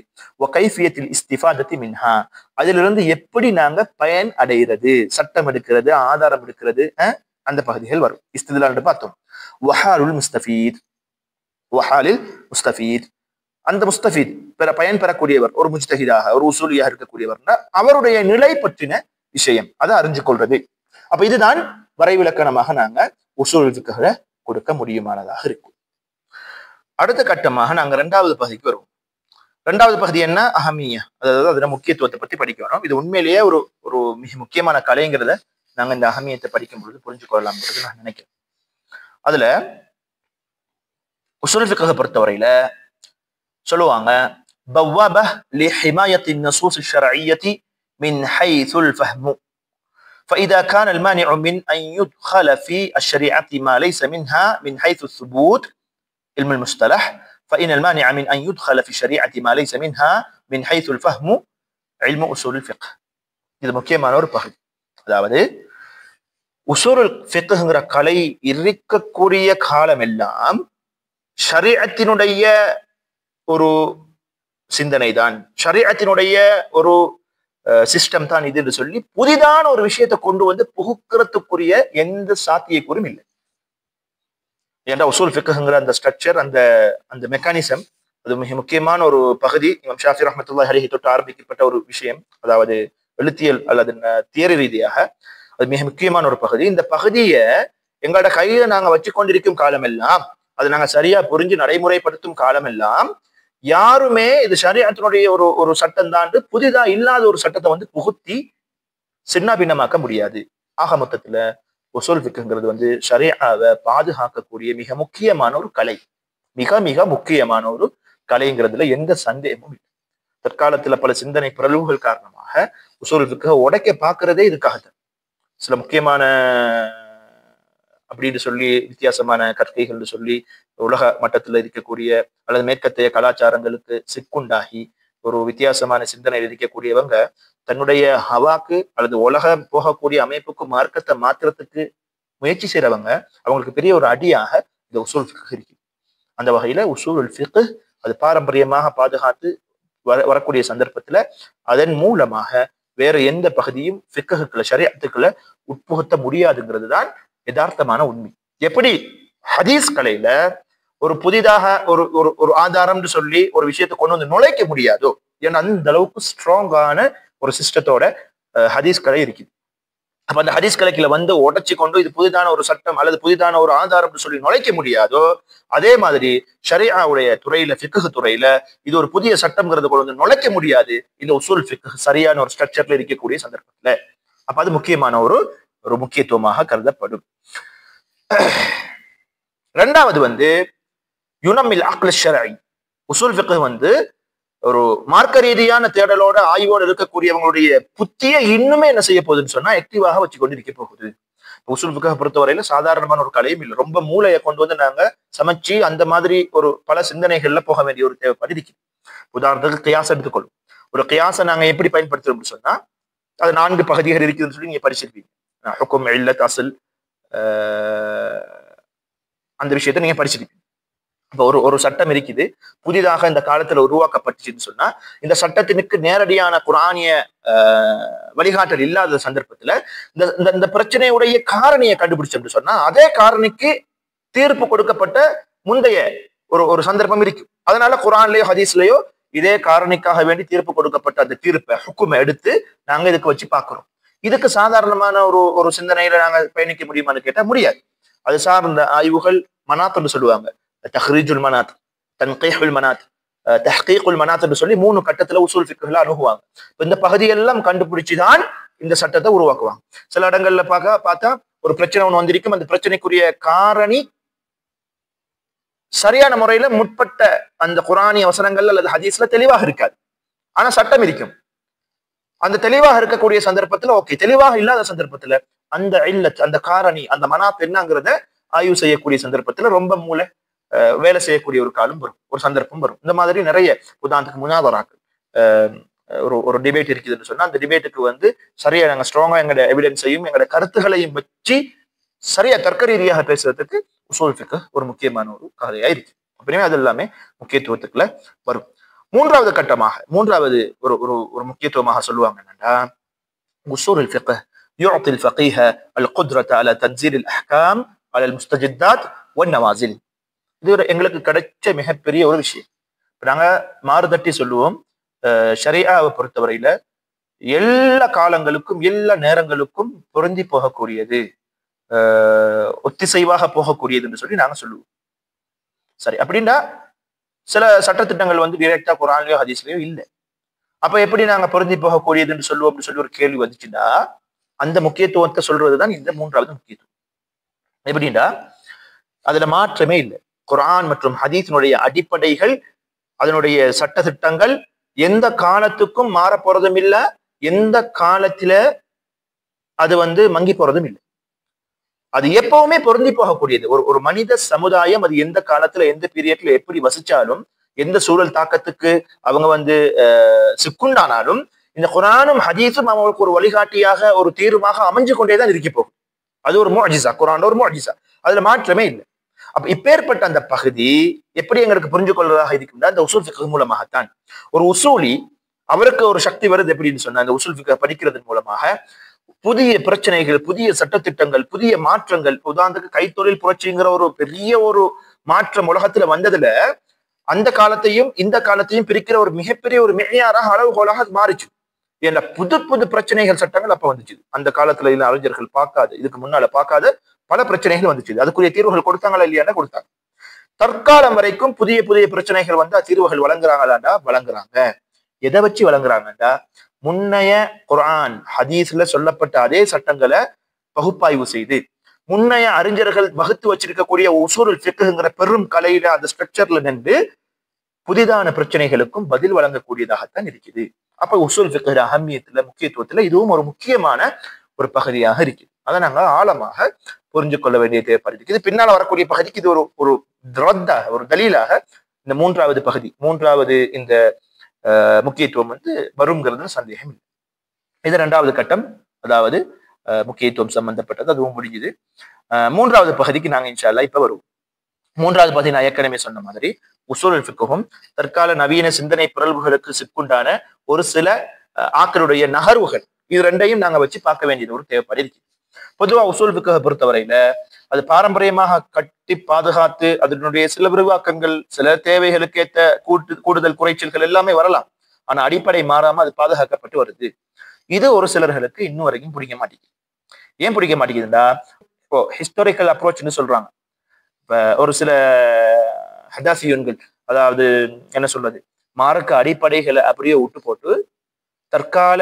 வ கைஃபியத்தில் இஸ்திஃபாதத்தி மின்ஹா, அதிலிருந்து எப்படி நாங்க பயன் அடைகிறது, சட்டம் எடுக்கிறது, ஆதாரம் எடுக்கிறது, அந்த பகுதிகள் வரும். இஸ்திதுலால் பார்த்தோம். வஹாலுல் முஸ்தஃபீத், வஹாலில் முஸ்தஃபீத், அந்த முஸ்தஃபீத் பயன் பெறக்கூடியவர், ஒரு முஜ்தஹிதாக ஒரு உசூலியாக இருக்கக்கூடியவர்னா அவருடைய நிலை பற்றின விஷயம் அதை அறிஞ்சு கொள்றது. அப்ப இதுதான் வரைவிலக்கணமாக நாங்க உசூலுல் ஃபிக்ஹ்ல கொடுக்க முடியுமானதாக இருக்கும். அடுத்த கட்டமாக நாங்க 2வது பகுதிக்கு வருவோம். 2வது பகுதி என்ன, அஹமியா, அதாவது அதுல முக்கியத்துவத்தை பத்தி படிக்க வரோம். இது உண்மையிலேயே ஒரு ஒரு மிக முக்கியமான கலைங்கிறத நாங்க இந்த அஹமியத்தை படிக்கும் பொழுது புரிஞ்சு கொள்ளலாம்ன்றது நான் நினைக்கிறேன். அதுல உசூல் ஃபிக்ஹை பொறுத்தவரையில சொல்லுவாங்க பவ்வாப லிஹிமாயத்தி النصوص الشرعية من حيث الفهم فإذا كان المانع من أن يدخل في الشريعة ما ليس منها من حيث الثبوت علم المصطلح فإن المانع من أن يدخل في الشريعة ما ليس منها من حيث الفهم علم أصول الفقه. இது முக்கியமான ஒரு பகுதி. அதாவது உசூலுல் ஃபிக்ஹ்ங்கிற கலை இருக்கக்கூடிய காலம் எல்லாம் ஷரீஅத்தினுடைய ஒரு சிந்தனை தான், ஷரீஅத்தினுடைய ஒரு சிஸ்டம் தான் இது என்று சொல்லி புதிதான ஒரு விஷயத்தை கொண்டு வந்து புகுக்கிறதுக்குரிய எந்த சாத்தியக்கூறும் இல்லை. ஏன்னா உசூல் ஃபிக்ஹ்ங்கிற அந்த ஸ்ட்ரக்சர், அந்த அந்த மெக்கானிசம், அது மிக முக்கியமான ஒரு பகுதி. இமாம் ஷாஃபி ரஹ்மத்துல்லாஹி அலைஹி தொட்டு ஆரம்பிக்கப்பட்ட ஒரு விஷயம், அதாவது எழுத்தியல் அல்லது தியரி ரீதியாக அது மிக முக்கியமான ஒரு பகுதி. இந்த பகுதியை எங்களோட கையில நாங்க வச்சு கொண்டிருக்கும் காலம் எல்லாம், அதை நாங்க சரியா புரிஞ்சு நடைமுறைப்படுத்தும் காலம் எல்லாம் யாருமே இது ஷரீஅத்தினுடைய ஒரு ஒரு சட்டம் தான் புதிதா இல்லாத ஒரு சட்டத்தை வந்து புகுத்தி சின்ன பின்னமாக்க முடியாது. ஆக மொத்தத்துல உசூல் ஃபிக்ஹ்ங்கிறது வந்து ஷரீஅவை பாதுகாக்கக்கூடிய மிக முக்கியமான ஒரு கலை, மிக மிக முக்கியமான ஒரு கலைங்கிறதுல எந்த சந்தேகமும் இல்லை. தற்காலத்துல பல சிந்தனை பிறழ்வுகள் காரணமாக உசூல் ஃபிக்ஹை உடைக்க பார்க்கிறதே இதுக்காகத்தான். சில முக்கியமான அப்படின்னு சொல்லி வித்தியாசமான கற்கைகள்னு சொல்லி உலக மட்டத்தில் இருக்கக்கூடிய அல்லது மேற்கத்தைய கலாச்சாரங்களுக்கு சிக்குண்டாகி ஒரு வித்தியாசமான சிந்தனையில் இருக்கக்கூடியவங்க தன்னுடைய ஹவாக்கு அல்லது உலகம் போகக்கூடிய அமைப்புக்கு மார்க்கத்தை மாத்திரத்துக்கு முயற்சி செய்யறவங்க அவங்களுக்கு பெரிய ஒரு அடியாக இந்த உசூல் ஃபிக்ஹ் இருக்கு. அந்த வகையில உசூல் ஃபிக்ஹ் அது பாரம்பரியமாக பாதுகாத்து வரக்கூடிய சந்தர்ப்பத்துல அதன் மூலமாக வேற எந்த பகுதியும் ஃபிக்ஹுக்குள்ள ஷரியத்துக்குள்ள உட்புகுத்த முடியாதுங்கிறது தான் யதார்த்தமான உண்மை. எப்படி ஹதீஸ் கலையில ஒரு புதிதாக ஒரு ஒரு ஒரு ஆதாரம்னு சொல்லி ஒரு விஷயத்தை கொண்டு வந்து நுழைக்க முடியாதோ, ஏன்னா அந்த அளவுக்கு ஸ்ட்ராங்கான ஒரு சிஸ்டத்தோட ஹதீஸ் கலை இருக்குது. அப்ப அந்த ஹதீஸ் கலைக்குள்ள வந்து உடைச்சி கொண்டு இது புதிதான ஒரு சட்டம் அல்லது புதிதான ஒரு ஆதாரம்னு சொல்லி நுழைக்க முடியாதோ, அதே மாதிரி ஷரியாவுடைய துறையில ஃபிக்ஹ் துறையில இது ஒரு புதிய சட்டம்ங்கிறத கொண்டு வந்து நுழைக்க முடியாது இந்த உசூல் ஃபிக்ஹ் சரியான ஒரு ஸ்ட்ரக்சர்ல இருக்கக்கூடிய சந்தர்ப்பத்துல. அப்ப அது முக்கியமான ஒரு முக்கியத்துவமாக கருதப்படும். ரெண்டாவது வந்து யுனமில் அக்ல் ஷர்இ. உசூல் ஃபிக்ஹ் ஒரு மார்க்க ரீதியான தேடலோட ஆய்வோடு இருக்கக்கூடியவங்களுடைய புத்தியை இன்னுமே என்ன செய்ய போகுதுன்னு சொன்னா ஆக்டிவாக வச்சு கொண்டு இருக்க போகுது. உசூல் ஃபிக்ஹ் பொறுத்தவரையில சாதாரணமான ஒரு கலையும் இல்லை. ரொம்ப மூளையை கொண்டு வந்து நாங்க சமைச்சு அந்த மாதிரி ஒரு பல சிந்தனைகள்ல போக வேண்டிய ஒரு தேவைப்பாடு இருக்கு. உதாரணத்துக்கு கியாஸ் எடுத்துக்கொள்ளும். ஒரு கியாஸை நாங்க எப்படி பயன்படுத்துறோம்னு சொன்னா அது 4 பகுதிகள் இருக்குதுன்னு சொல்லி நீங்க படிச்சிருப்பீங்க. ஹுக்கும், இல்லத், அஸ்ல், அந்த விஷயத்த நீங்க படிச்சிருப்பீங்க. இப்போ ஒரு சட்டம் இருக்குது, புதிதாக இந்த காலத்துல உருவாக்கப்பட்டுச்சுன்னு சொன்னா இந்த சட்டத்தினுக்கு நேரடியான குரானிய வழிகாட்டல் இல்லாத சந்தர்ப்பத்துல இந்த பிரச்சனையுடைய காரணியை கண்டுபிடிச்சோம்னு சொன்னா அதே காரணிக்கு தீர்ப்பு கொடுக்கப்பட்ட முந்தைய ஒரு சந்தர்ப்பம் இருக்கு. அதனால குரான்லயோ ஹதீஸ்லயோ இதே காரணிக்காக வேண்டி தீர்ப்பு கொடுக்கப்பட்ட அந்த தீர்ப்பை ஹுக்குமை எடுத்து நாங்க இதுக்கு வச்சு பார்க்கிறோம். இதுக்கு சாதாரணமான ஒரு சிந்தனையில நாங்க பயணிக்க முடியுமான்னு கேட்டா முடியாது. அது சார்ந்த ஆய்வுகள் மனாத்ன்னு சொல்லுவாங்க. தஹ்ரீஜுல் மனாத், தன்கீஹுல் மனாத், தஹ்கீகுல் மனாத்ன்னு சொல்லி 3 கட்டத்துல உசூல் ஃபிக்ஹ்ல அணுகுவாங்க. இந்த பகுதியெல்லாம் கண்டுபிடிச்சுதான் இந்த சட்டத்தை உருவாக்குவாங்க. சில இடங்கள்ல பார்த்தா ஒரு பிரச்சனை ஒண்ணு வந்திருக்கும், அந்த பிரச்சனைக்குரிய காரணி சரியான முறையில முற்பட்ட அந்த குரானிய வசனங்கள் அல்லது ஹதீஸ்ல தெளிவாக இருக்காது, ஆனா சட்டம் இருக்கும். அந்த தெளிவாக இருக்கக்கூடிய சந்தர்ப்பத்துல ஓகே, தெளிவாக இல்லாத சந்தர்ப்பத்துல அந்த இல்லத், அந்த காரணி, அந்த மனாத் என்னங்கிறத ஆய்வு செய்யக்கூடிய சந்தர்ப்பத்துல ரொம்ப மூளை வேலை செய்யக்கூடிய ஒரு காலம் வரும், ஒரு சந்தர்ப்பம் வரும். இந்த மாதிரி நிறைய உதாரணத்துக்கு முனாதராக்கள், ஒரு டிபேட் இருக்குதுன்னு சொன்னா அந்த டிபேட்டுக்கு சரியா நாங்க ஸ்ட்ராங்கா எங்களோட எவிடன்ஸையும் எங்களோட கருத்துகளையும் வச்சு சரியா தர்க்க ரீதியாக பேசுறதுக்கு உசூல் ஃபிக்ஹ் ஒரு முக்கியமான ஒரு கதையா இருக்கு. அப்படியே அது எல்லாமே முக்கியத்துவத்துக்குள்ள வரும். மூன்றாவது கட்டமாக, மூன்றாவது ஒரு முக்கியத்துவமாக சொல்லுவாங்க என்னன்னா, உசூல் ஃபிக்ஹ் யுஅதி الفقيه القدرة على تنزيل الأحكام على المستجدات والنوازل. இது எங்களுக்கு கிடைச்ச மிகப்பெரிய ஒரு விஷயம். நாங்க மாறுதட்டி சொல்லுவோம், ஷரியாவை பொறுத்தவரையில எல்லா காலங்களுக்கும் எல்லா நேரங்களுக்கும் பொருந்தி போகக்கூடியது, ஒத்திசைவாக போகக்கூடியதுன்னு சொல்லி நாங்க சொல்லுவோம். சரி, அப்படின்னா சில சட்டத்திட்டங்கள் டைரக்டா குரான்லயோ ஹதீஸ்லயோ இல்லை. அப்ப எப்படி நாங்க பொருந்தி போகக்கூடியதுன்னு சொல்லுவோம் அப்படின்னு சொல்லி ஒரு கேள்வி வந்துச்சுன்னா அந்த முக்கியத்துவத்தை சொல்றதுதான் இந்த மூன்றாவது முக்கியத்துவம். எப்படின்னா அதுல மாற்றமே இல்லை. குர்ஆன் மற்றும் ஹதீஸினுடைய அடிப்படைகள், அதனுடைய சட்ட திட்டங்கள் எந்த காலத்துக்கும் மாற போறதும் இல்லை, எந்த காலத்துல அது மங்கி போறதும் இல்லை. அது எப்பவுமே பொருந்தி போகக்கூடியது. ஒரு மனித சமுதாயம் அது எந்த காலத்துல எந்த பீரியட்ல எப்படி வசிச்சாலும், எந்த சூழல் தாக்கத்துக்கு அவங்க சிக்குண்டானாலும் இந்த குர்ஆனும் ஹதீஸும் அவங்களுக்கு ஒரு வழிகாட்டியாக ஒரு தீர்வாக அமைஞ்சு கொண்டேதான் இருக்க போகும். அது ஒரு முஅஜிஸா, குர்ஆன்ல ஒரு முஅஜிஸா, அதுல மாற்றமே இல்லை. அப்ப இப்பேற்பட்ட அந்த பகுதி எப்படி எங்களுக்கு புரிஞ்சு கொள்வதாக இருக்குன்னா இந்த உசூல் ஃபிக்ஹ் மூலமாகத்தான். ஒரு உசூலி அவருக்கு ஒரு சக்தி வருது எப்படின்னு சொன்னா இந்த உசூல் ஃபிக்ஹ் படிக்கிறதன் மூலமாக புதிய பிரச்சனைகள், புதிய சட்டத்திட்டங்கள், புதிய மாற்றங்கள், உதாரணத்துக்கு கைத்தொழில் புரட்சிங்கிற ஒரு பெரிய ஒரு மாற்றம் உலகத்துல வந்ததுல அந்த காலத்தையும் இந்த காலத்தையும் பிரிக்கிற ஒரு மிகப்பெரிய ஒரு மிகையாராக அளவுகோலாக மாறிச்சு. ஏன்னா புது புது பிரச்சனைகள், சட்டங்கள் அப்ப வந்துச்சு. அந்த காலத்துல இல்ல அறிஞர்கள் பார்க்காது, இதுக்கு முன்னால பார்க்காத பல பிரச்சனைகள் வந்துச்சு. அதுக்குரிய தீர்வுகள் கொடுத்தாங்களா இல்லையானா கொடுத்தாங்க. தற்காலம் வரைக்கும் புதிய புதிய பிரச்சனைகள் தீர்வுகள் வழங்குறாங்களாண்டா வழங்குறாங்க. எதை வச்சு வழங்குறாங்கண்டா முன்னைய குர்ஆன் ஹதீஸ்ல சொல்லப்பட்ட அதே சட்டங்களை பகுப்பாய்வு செய்து முன்னைய அறிஞர்கள் வகுத்து வச்சிருக்கக்கூடிய உசூல் ஃபிக்ஹ்ங்கிற பெரும் கலையில அந்த ஸ்ட்ரக்சர்ல நின்று புதிதான பிரச்சனைகளுக்கும் பதில் வழங்கக்கூடியதாகத்தான் இருக்குது. அப்ப உசூல் ஃபிக்ஹ் அஹம்மியத்துல, முக்கியத்துவத்துல இதுவும் ஒரு முக்கியமான ஒரு பகுதியாக இருக்குது. அதை நாங்க ஆழமாக புரிஞ்சு கொள்ள வேண்டிய தேவைப்பாடு இருக்குது. பின்னால் வரக்கூடிய பகுதிக்கு இது ஒரு ஒரு தலீலாக இந்த மூன்றாவது இந்த முக்கியத்துவம் வருங்கிறது சந்தேகம் இல்லை. இது 2வது கட்டம், அதாவது முக்கியத்துவம் சம்பந்தப்பட்டது, அதுவும் முடிஞ்சுது. 3வது பகுதிக்கு நாங்க இன்ஷா அல்லாஹ் இப்ப வருவோம். 3வது பகுதி நான் ஏற்கனவே சொன்ன மாதிரி உசூலுல் ஃபிக்ஹும் தற்கால நவீன சிந்தனை பிறழ்வுகளுக்கு சிக்குண்டான ஒரு சில ஆக்களுடைய நகர்வுகள், இது 2ஐயும் நாங்க வச்சு பார்க்க வேண்டியது ஒரு தேவைப்பாடு இருக்கு. பொதுவா உசூல் ஃபிக்ஹை பொறுத்தவரையில அது பாரம்பரியமாக கட்டி பாதுகாத்து அதனுடைய சில விரிவாக்கங்கள், சில தேவைகளுக்கு ஏற்ற கூடுதல் குறைச்சல்கள் எல்லாமே வரலாம். ஆனா அடிப்படை மாறாம அது பாதுகாக்கப்பட்டு வருது. இது ஒரு சிலர்களுக்கு இன்னும் வரைக்கும் பிடிக்க மாட்டேங்குது. ஏன் பிடிக்க மாட்டேங்குதுன்னா, இப்போ ஹிஸ்டாரிக்கல் அப்ரோச்னு சொல்றாங்க. இப்ப ஒரு சில ஹதாசியன்கள், அதாவது என்ன சொல்றது, மார்க்க அடிப்படைகளை அப்படியே விட்டு போட்டு தற்கால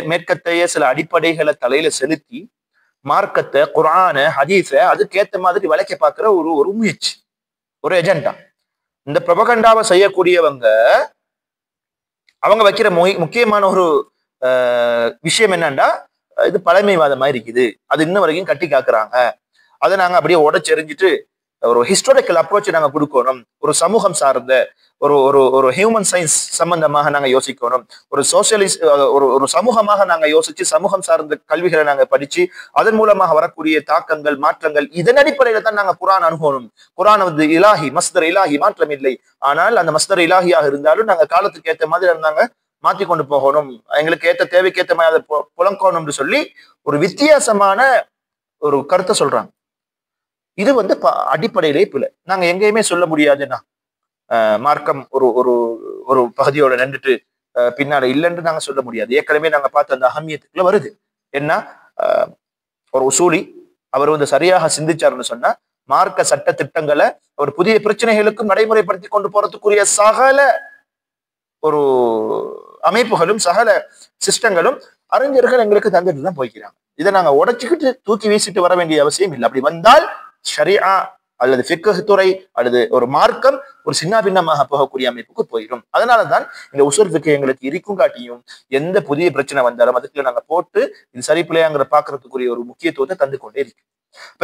மேற்கத்தைய சில அடிப்படைகளை தலையில செலுத்தி மார்க்கத்தை, குர்ஆனை, ஹதீஸை அதுக்கேற்ற மாதிரி வளைக்க பார்க்கிற ஒரு முயற்சி, ஒரு எஜெண்டா. இந்த ப்ரொபகண்டாவை செய்யக்கூடியவங்க அவங்க வைக்கிற முக்கியமான ஒரு விஷயம் என்னன்னா, இது பழமைவாதமா இருக்குது, அது இன்ன வரைக்கும் கட்டி காக்குறாங்க, அதை நாங்க அப்படியே உடைச்செறிஞ்சிட்டு ஒரு ஹிஸ்டாரிக்கல் அப்ரோச் நாங்க கொடுக்கணும், ஒரு சமூகம் சார்ந்த ஒரு ஹியூமன் சயின்ஸ் சம்பந்தமாக நாங்க யோசிக்கணும், ஒரு சோசியலிஸ்ட் ஒரு சமூகமாக நாங்க யோசிச்சு சமூகம் சார்ந்த கல்விகளை நாங்க படிச்சு அதன் மூலமாக வரக்கூடிய தாக்கங்கள், மாற்றங்கள், இதன் அடிப்படையில தான் நாங்க குர்ஆன் அணுகணும். குர்ஆன் இலாஹி, மஸ்தர் இலாஹி, மாற்றம் இல்லை. ஆனால் அந்த மஸ்தர் இலாஹியாக இருந்தாலும் நாங்க காலத்துக்கு ஏற்ற மாதிரி இருந்தாங்க மாற்றி கொண்டு போகணும், எங்களுக்கு ஏற்ற தேவைக்கு ஏற்ற மாதிரி அதை புலங்கணும்னு சொல்லி ஒரு வித்தியாசமான ஒரு கருத்தை சொல்றாங்க. இது அடிப்படையிலே பிள்ளை. நாங்க எங்கேயுமே சொல்ல முடியாதுன்னா மார்க்கம் ஒரு பகுதியோட நின்றுட்டு பின்னால இல்லைன்னு நாங்க சொல்ல முடியாது. ஏற்கனவே நாங்க பார்த்த அந்த அஹமியத்துக்குள்ள வருது. என்ன, ஒரு உசூலி அவர் சரியாக சிந்திச்சாருன்னு சொன்னா மார்க்க சட்ட திட்டங்களை ஒரு புதிய பிரச்சனைகளுக்கும் நடைமுறைப்படுத்தி கொண்டு போறதுக்குரிய சகல ஒரு அமைப்புகளும் சகல சிஸ்டங்களும் அறிஞர்கள் எங்களுக்கு தந்துட்டு தான் போய்க்கிறாங்க. இதை நாங்க உடைச்சுக்கிட்டு தூக்கி வீசிட்டு வர வேண்டிய அவசியம் இல்லை. அப்படி வந்தால் ஷரியா அல்லது ஃபிக்ஹ் துறை அல்லது ஒரு மார்க்கம் ஒரு சின்ன பின்னமாக போகக்கூடிய அமைப்புக்கு போயிடும். அதனாலதான் இந்த உசூல் ஃபிக்ஹ் எங்களுக்கு இருக்கும் காட்டியும் எந்த புதிய பிரச்சனை வந்தாலும் அதுக்குள்ள நாங்க போட்டு இது சரி பிள்ளையாங்கிற பாக்குறதுக்குரிய ஒரு முக்கியத்துவத்தை தந்து கொண்டே இருக்கு.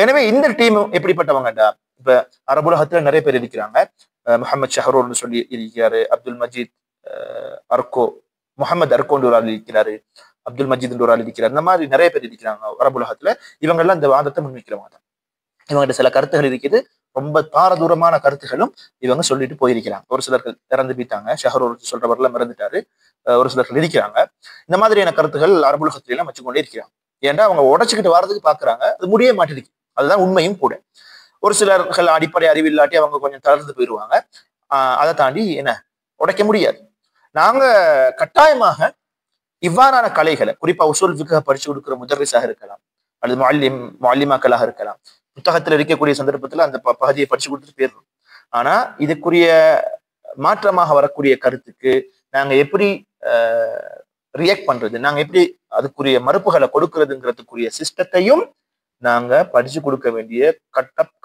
எனவே இந்த டீம் எப்படிப்பட்டவங்கடா, இப்ப அரபுலகத்துல நிறைய பேர் இருக்கிறாங்க. முகமது ஷஹரூர்னு சொல்லி இருக்கிறாரு, அப்துல் மஜீத் அர்கோ, முகமது அர்கோன்ற ஒரு ஆள் இருக்கிறாரு, அப்துல் மஜீத் ஒரு ஆள் இருக்கிறார். இந்த மாதிரி நிறைய பேர் இருக்கிறாங்க அரபுலகத்துல. இவங்க எல்லாம் இந்த வாதத்தை முன்வைக்கிறவங்க தான். இவங்ககிட்ட சில கருத்துகள் இருக்குது, ரொம்ப பாரதூரமான கருத்துகளும் இவங்க சொல்லிட்டு போயிருக்கிறாங்க. ஒரு சிலர்கள் இறந்து போயிட்டாங்க, ஷஹரூர் சொல்றவரெல்லாம் இறந்துட்டாரு, ஒரு சிலர்கள் இருக்கிறாங்க. இந்த மாதிரியான கருத்துகள் அரபுலகத்துல எல்லாம் வச்சுக்கொண்டே இருக்கிறாங்க. ஏன்னா அவங்க உடைச்சுக்கிட்டு வர்றதுக்கு பாக்குறாங்க, அது முடிய மாட்டேங்குது. அதுதான் உண்மையும் கூட. ஒரு சிலர்கள் அடிப்படை அறிவில்லாட்டி அவங்க கொஞ்சம் தளர்ந்து போயிடுவாங்க. அதை தாண்டி என்ன உடைக்க முடியாது. நாங்க கட்டாயமாக இவ்வாறான கலைகளை, குறிப்பா உசூல் ஃபிக்ஹை படிச்சு கொடுக்குற முதர்ரிஸாக இருக்கலாம் அல்லது முஅல்லிமாக்களாக இருக்கலாம், புத்தகத்துல இருக்கக்கூடிய சந்தர்ப்பத்துல அந்த பகுதியை படிச்சு கொடுத்துட்டு போயிடணும். ஆனா இதுக்குரிய மாற்றமாக வரக்கூடிய கருத்துக்கு நாங்க எப்படி ரியாக்ட் பண்றது, நாங்க எப்படி அதுக்குரிய மறுப்புகளை கொடுக்கறதுங்கிறதுக்குரிய சிஸ்டத்தையும் நாங்க படிச்சு கொடுக்க வேண்டிய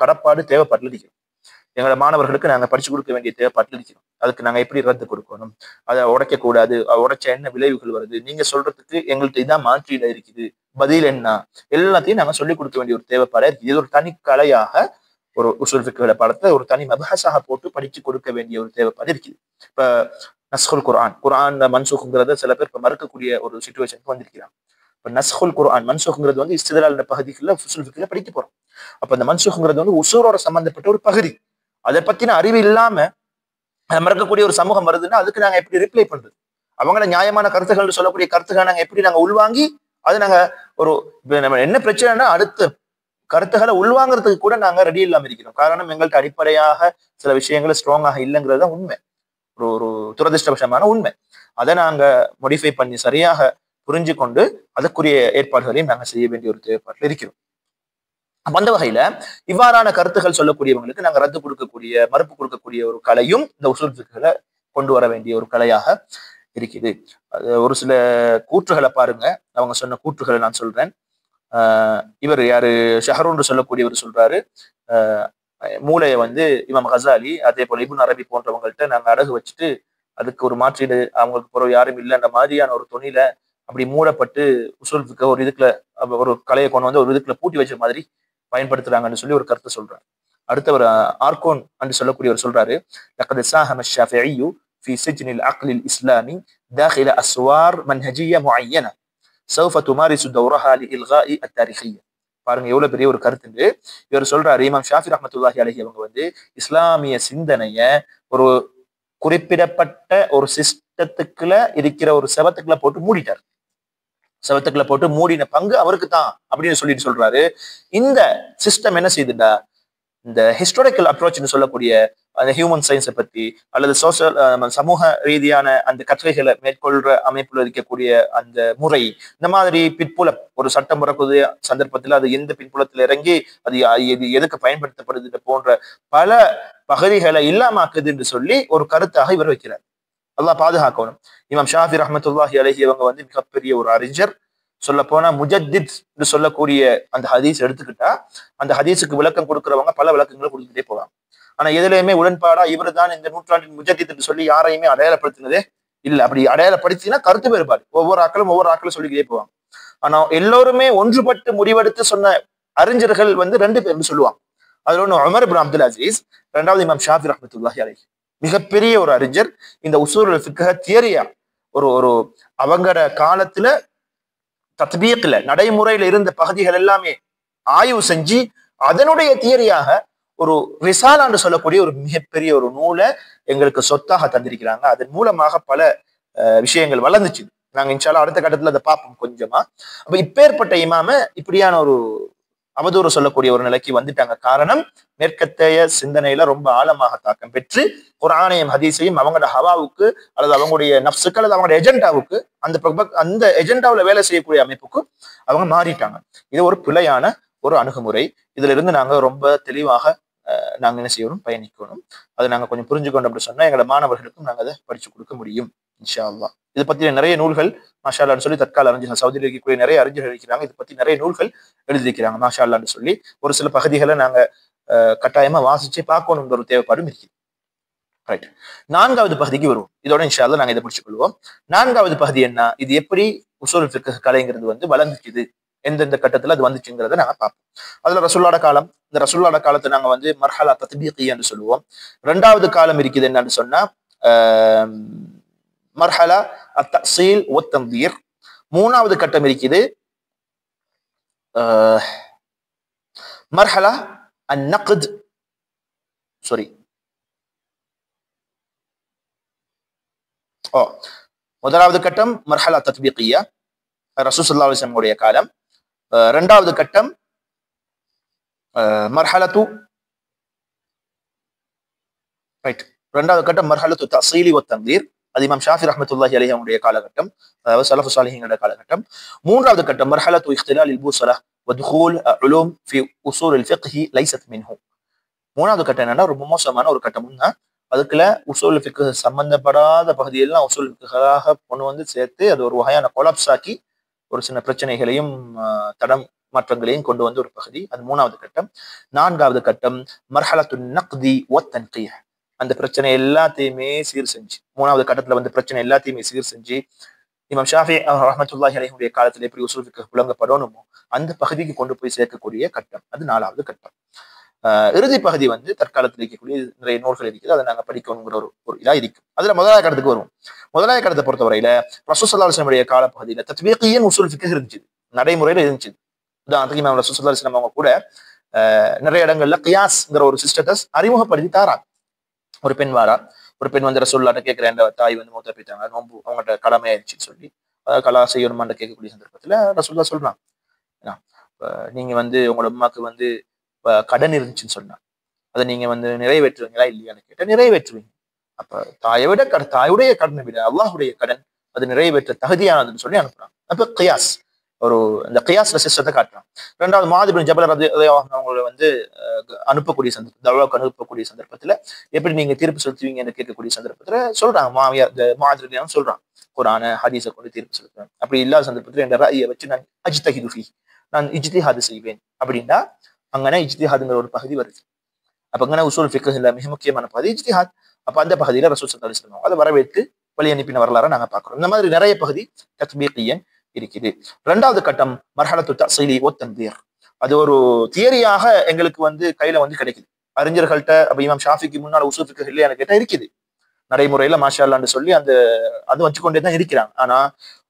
கடப்பாடு தேவைப்பட்டு இருக்கிறோம். எங்களோட மாணவர்களுக்கு நாங்க படிச்சு கொடுக்க வேண்டிய தேவைப்பட்டு இருக்கிறோம். அதுக்கு நாங்க எப்படி ரத்து கொடுக்கணும், அதை உடைக்க கூடாது, உடைச்ச என்ன விளைவுகள் வருது, நீங்க சொல்றதுக்கு எங்கள்கிட்ட இதான் மாற்றியில இருக்குது, பதில் என்ன, எல்லாத்தையும் நாங்க சொல்லிக் கொடுக்க வேண்டிய ஒரு தேவைப்பாடு இருக்கு. இது ஒரு தனி கலையாக ஒரு உசூல் ஃபிக்ஹ் பாடத்தை ஒரு தனி மபஹஸாக போட்டு படிச்சு கொடுக்க வேண்டிய ஒரு தேவைப்பாடு இருக்குது. இப்ப நஸ்ஹுல் குர்ஆன் மன்சூக்ங்கிறத சில பேர் இப்ப மறுக்கக்கூடிய ஒரு சிச்சுவேஷனுக்கு வந்திருக்கிறாங்க. இப்ப நஸ்ஹுல் குர்ஆன் மன்சூக்ங்கிறது இஸ்திதலால் பகுதிக்குள்ள உசூல் ஃபிக்ஹ்ல படிக்க போறோம். அப்ப அந்த மன்சூக்ங்கிறது உசூலோட சம்பந்தப்பட்ட ஒரு பகுதி. அதை பத்தின அறிவு இல்லாம மறக்கக்கூடிய ஒரு சமூகம் வருதுன்னா அதுக்கு நாங்க எப்படி ரிப்ளை பண்றது, அவங்கள நியாயமான கருத்துக்கள் சொல்லக்கூடிய கருத்துக்களை நாங்க எப்படி நாங்க உள்வாங்கி அது நாங்க நம்ம என்ன பிரச்சனைனா அடுத்த கருத்துக்களை உள்வாங்கிறதுக்கு கூட நாங்க ரெடி இல்லாம இருக்கிறோம். காரணம் எங்கள்கிட்ட அடிப்படையாக சில விஷயங்கள் ஸ்ட்ராங்காக இல்லைங்கிறது தான் உண்மை, ஒரு துரதிருஷ்டவசமான உண்மை. அதை நாங்க மோடிஃபை பண்ணி சரியாக புரிஞ்சு கொண்டு அதுக்குரிய ஏற்பாடுகளையும் நாங்க செய்ய வேண்டிய ஒரு தேவைப்பாட்டில் இருக்கிறோம். அந்த வகையில இவ்வாறான கருத்துக்கள் சொல்லக்கூடியவங்களுக்கு நாங்க ரத்து கொடுக்கக்கூடிய, மறுப்பு கொடுக்கக்கூடிய ஒரு கலையும் இந்த உசூல் ஃபிக்ஹ்ல கொண்டு வர வேண்டிய ஒரு கலையாக இருக்குது. ஒரு சில கூற்றுகளை பாருங்க, அவங்க சொன்ன கூற்றுகளை நான் சொல்றேன். இவர் யாரு, ஷஹரூன் சொல்லக்கூடியவர் சொல்றாரு, மூளையை இமாம் கசாலி அதே போல இப்னு அரபி போன்றவங்கள்ட்ட நாங்க அடகு வச்சுட்டு அதுக்கு ஒரு மாற்றீடு அவங்களுக்கு பிறகு யாரும் இல்லைன்ற மாதிரியான ஒரு துணியில அப்படி மூடப்பட்டு உசூல் ஃபிக்ஹ ஒரு இதுக்குள்ள ஒரு கலையை கொண்டு வந்து ஒரு இதுக்குள்ள பூட்டி வச்ச மாதிரி பயன்படுத்துறாங்கன்னு சொல்லி ஒரு கருத்தை சொல்றாரு. அடுத்தவர் ஆர்கோன் என்று சொல்லக்கூடியவர் சொல்றாரு, لقد ساهم الشافعي في سجن العقل الإسلامي داخل أسوار منهجية معينة سوف تمارس دورها لإلغاء التاريخية. பாருங்க எவ்வளவு பெரிய ஒரு கருத்து. இவர் சொல்றாரு, இமாம் ஷாஃபி ரஹ்மத்துல்லாஹி அலைஹி அவங்க வந்து இஸ்லாமிய சிந்தனைய ஒரு குறிப்பிடப்பட்ட ஒரு சிஸ்டத்துக்குள்ள இருக்கிற ஒரு செவத்துக்குள்ள போட்டு மூடிட்டார். செவத்துக்குள்ள போட்டு மூடின பங்கு அவருக்கு தான் அப்படின்னு சொல்லிட்டு சொல்றாரு. இந்த சிஸ்டம் என்ன செய்யுதுடா, இந்த ஹிஸ்டாரிக்கல் அப்ரோச்னு சொல்லக்கூடிய அந்த ஹியூமன் சயின்ஸை பத்தி அல்லது சோசியல் சமூக ரீதியான அந்த கற்கைகளை மேற்கொள்ற அமைப்புல இருக்கக்கூடிய அந்த முறை, இந்த மாதிரி பின்புலம் ஒரு சட்டம் பிறக்குது சந்தர்ப்பத்தில் அது எந்த பின்புலத்துல இறங்கி அது எதுக்கு பயன்படுத்தப்படுது போன்ற பல பகுதிகளை இல்லாமாக்குது என்று சொல்லி ஒரு கருத்தாக இவர் வைக்கிறார். அல்லாஹ் பாதுகாக்கணும். இமாம் ஷாஃபி ரஹ்மத்துல்லாஹி அலைஹி அவங்க வந்து மிகப்பெரிய ஒரு அறிஞர். சொல்ல போனா முஜத்தித் என்று சொல்லக்கூடிய அந்த ஹதீஸ் எடுத்துக்கிட்டா அந்த ஹதீஸுக்கு விளக்கம் கொடுக்கிறவங்க பல விளக்கங்களை கொடுத்துட்டே போவாங்க. ஆனா எதுலையுமே உடன்பாடா இவர் தான் இந்த நூற்றாண்டின் முஜத்தித் என்று சொல்லி யாரையுமே அடையாளப்படுத்தினதே இல்லை. அப்படி அடையாளப்படுத்தினா கருத்து வேறுபாடு, ஒவ்வொரு ஆக்களும் சொல்லிக்கிட்டே போவாங்க. ஆனா எல்லோருமே ஒன்றுபட்டு முடிவெடுத்து சொன்ன அறிஞர்கள் வந்து 2 பேர்னு சொல்லுவாங்க. அதுல ஒண்ணு உமர் இப்னு அப்துல் அசீஸ், இரண்டாவது இமாம் ஷாஃபி ரஹ்மத்துல்லாஹி அலைஹி. மிகப்பெரிய ஒரு அறிஞர். இந்த உசூலுல் ஃபிக்ஹ தியரியா ஒரு அவங்கட காலத்துல தத்பீக்ல நடைமுறையில இருந்த பகுதிகள் எல்லாமே ஆய்வு செஞ்சு அதனுடைய தியரியாக ஒரு ரிசாலான்னு சொல்லக்கூடிய ஒரு மிகப்பெரிய ஒரு நூலை எங்களுக்கு சொத்தாக தந்திருக்கிறாங்க. அதன் மூலமாக பல விஷயங்கள் வளர்ந்துச்சு. நாங்க இன்ஷால்லா அடுத்த கட்டத்துல அதை பார்ப்போம் கொஞ்சமா. அப்ப இப்பேற்பட்ட இமாம இப்படியான ஒரு அவதூறு சொல்லக்கூடிய ஒரு நிலைக்கு வந்துட்டாங்க. காரணம், மேற்கத்தைய சிந்தனையில ரொம்ப ஆழமாக தாக்கம் பெற்று குர்ஆனையும் ஹதீஸையும் அவங்களோட ஹவாவுக்கு அல்லது அவங்களுடைய நப்சுக்கு அல்லது அவங்களோட எஜெண்டாவுக்கு அந்த எஜெண்டாவில் வேலை செய்யக்கூடிய அமைப்புக்கு அவங்க மாறிட்டாங்க. இது ஒரு பிழையான ஒரு அணுகுமுறை. இதுல இருந்து நாங்க ரொம்ப தெளிவாக நாங்க என்ன செய்யணும், பயணிக்கணும். அதை நாங்க கொஞ்சம் புரிஞ்சுக்கணும் அப்படி சொன்னா எங்களோட மாணவர்களுக்கும் நாங்க அதை படிச்சு கொடுக்க முடியும் இன்ஷா அல்லாஹ். இதை பத்தி நிறைய நூல்கள் மாஷா அல்லான்னு சொல்லி தற்கால அறிஞர்கள் சவுதியில் இருக்கக்கூடிய நிறைய அறிஞர்கள் இருக்கிறாங்க. இதை பத்தி நிறைய நூல்கள் எழுதியிருக்கிறாங்க மாஷா அல்லான்னு சொல்லி. ஒரு சில பகுதிகளை நாங்க கட்டாயமா வாசிச்சு பார்க்கணுங்கிற ஒரு தேவைப்பாடும் இருக்குது. ரைட், 4வது பகுதிக்கு வருவோம். இதோட இன்ஷா அல்லாஹ் நாங்க இதை பிடிச்சு கொள்வோம். 4வது பகுதி என்ன, இது எப்படி உசூல் ஃபிக்ஹ் கலைங்கிறது வந்து வளர்ந்துச்சுது, எந்தெந்த கட்டத்துல அது வந்துச்சுங்கிறத நாங்க பார்ப்போம். அதுல ரசூலுல்லாஹ் காலம், இந்த ரசூலுல்லாஹ் காலத்தை நாங்க வந்து மர்ஹலா தத்பீகியா என்று சொல்லுவோம். 2வது காலம் இருக்குது என்னன்னு சொன்னா மர்ஹலா அத்தஸீல் வத்தன்தீர். 3வது கட்டம் இருக்குது மர்ஹலா அந்நக்த் முதலாவது கட்டம் மர்ஹலா தத்பீகியா ரசூல் ஸல்லல்லாஹு அலைஹி வஸல்லம் உடைய காலம். 2வது கட்டம் மர்ஹலத்து மர்ஹலத்து தஸீலி வத்தன்தீர். அது இமாம் ஷாஃபி ரஹ்மத்துல்லாஹி அலைஹி அவங்களுடைய காலகட்டம், அதாவது ஸலஃபு ஸாலிஹீன்களுடைய காலகட்டம். 3வது கட்டம் மர்ஹலத்து இக்திலால் பூஸலா வதுகூல் உலூம் ஃபி உஸூல் ஃபிக்ஹி லைஸத் மின்ஹு. 3வது கட்டம் என்னன்னா ரொம்ப மோசமான ஒரு கட்டம் தான். அதுக்குள்ள உசூல் ஃபிக்ஹ் சம்பந்தப்படாத பகுதியெல்லாம் உசூல் ஃபிக்ஹாக கொண்டு வந்து சேர்த்து அது ஒரு வகையான கொலாப்ஸ் ஆக்கி ஒரு சின்ன பிரச்சனைகளையும் தடம் மாற்றங்களையும் கொண்டு வந்து ஒரு பகுதி. அது 3வது கட்டம். 4வது கட்டம் மர்ஹலத்து நக்தி வத்தன்கீஹ். அந்த பிரச்சனை எல்லாத்தையுமே சீர் செஞ்சு 3வது கட்டத்துல வந்து பிரச்சனை எல்லாத்தையுமே சீர் செஞ்சு இமாம் ஷாஃபி ரஹ்மத்துல்லாஹி அலைஹி காலத்துல எப்படி உசூல் ஃபிக்ஹ் புழங்கப்படணுமோ அந்த பகுதிக்கு கொண்டு போய் சேர்க்கக்கூடிய கட்டம். அது 4வது கட்டம். இறுதி பகுதி வந்து தற்காலத்தில் இருக்கக்கூடிய நிறைய நூல்கள் இருக்குது, அதை நாங்கள் படிக்கணுங்கிற ஒரு இதா இருக்கும். அதுல முதலாவது கட்டத்துக்கு வருவோம். முதலாவது கட்டத்தை பொறுத்தவரையில ரசூல் ஸல்லல்லாஹு அலைஹி வஸல்லம் காலப்பகுதியில தத்பீகியன் உசூல் ஃபிக்ஹ் இருந்துச்சு, நடைமுறையில இருந்துச்சு. உதாரணத்துக்கு இமாம் ரசூல் ஸல்லல்லாஹு அலைஹி வஸல்லம் அவங்க கூட நிறைய இடங்கள்ல கியாஸ்ங்கிற ஒரு சிஸ்டத்தை அறிமுகப்படுத்தி தாராங்க. ஒரு பெண் வாரா, ஒரு பெண் வந்து ரசூலுல்லாஹ்ட்ட கேட்கிற தாய் வந்து மூத்த போயிட்டாங்க, நோம்பு அவங்கள்ட்ட கடமையாயிடுச்சுன்னு சொல்லி அதாவது கலா செய்யணுமான்னு கேட்கக்கூடிய சந்தர்ப்பத்துல ரசூலுல்லாஹ் சொல்றாங்க, நீங்க வந்து உங்களோட அம்மாக்கு வந்து கடன் இருந்துச்சுன்னு சொன்னா அதை நீங்க வந்து நிறைவேற்றுவீங்களா இல்லையான்னு கேட்டா நிறைவேற்றுவீங்க. அப்ப தாயுடைய கடனை விட அல்லாஹுடைய கடன் அது நிறைவேற்ற தகுதியானதுன்னு சொல்லி அனுப்புறாங்க. அப்ப கியாஸ் இந்த கியாஸ்ல சிஸ்டத்தை காட்டுறாங்க. 2வது முஆத் இப்னு ஜபல் ரலியல்லாஹு அன்ஹு அவங்களை வந்து அனுப்பக்கூடிய தஅவாக்கு அனுப்பக்கூடிய சந்தர்ப்பத்துல எப்படி நீங்க தீர்ப்பு செலுத்துவீங்கன்னு கேட்கக்கூடிய சந்தர்ப்பத்துல சொல்றாங்க, முஆத் ரலியல்லாஹு சொல்றாங்க, குர்ஆன ஹதீஸை கொண்டு தீர்ப்பு செலுத்துறாங்க. அப்படி இல்லாத சந்தர்ப்பத்துல என்ற ரஅயை வச்சு நான் அஜ்தஹிது ஃபீஹ், நான் இஜ்திஹாத் செய்வேன் அப்படின்னா அங்கன இஜ்திஹாத்ங்கிற ஒரு பகுதி வருது. அப்ப அங்கன உசூல் ஃபிக்ஹ்ல மிக முக்கியமான பகுதி இஜ்திஹாத். அப்ப அந்த பகுதியில ரசூல் ஸல்லல்லாஹு அலைஹி வஸல்லம் அதை வரவேற்று வழி அனுப்பின வரலாறு நாங்க பார்க்கிறோம். இந்த மாதிரி நிறைய பகுதி தத்பீகியன் இருக்குது. இரண்டாவது கட்டம் மர்ஹலத்து தஸீலி வ தன்வீர். அது ஒரு தியரியாக எங்களுக்கு கையில கிடைக்குது. அறிஞர்கள்ட்ட அப்ப இமாம் ஷாஃபிக்கு முன்னால உசூல் ஃபிக்ஹ் இல்லையான்னு கேட்டா இருக்குது. நடைமுறையில மாஷா அல்லான்னு சொல்லி அது வச்சுக்கொண்டே தான் இருக்கிறாங்க. ஆனா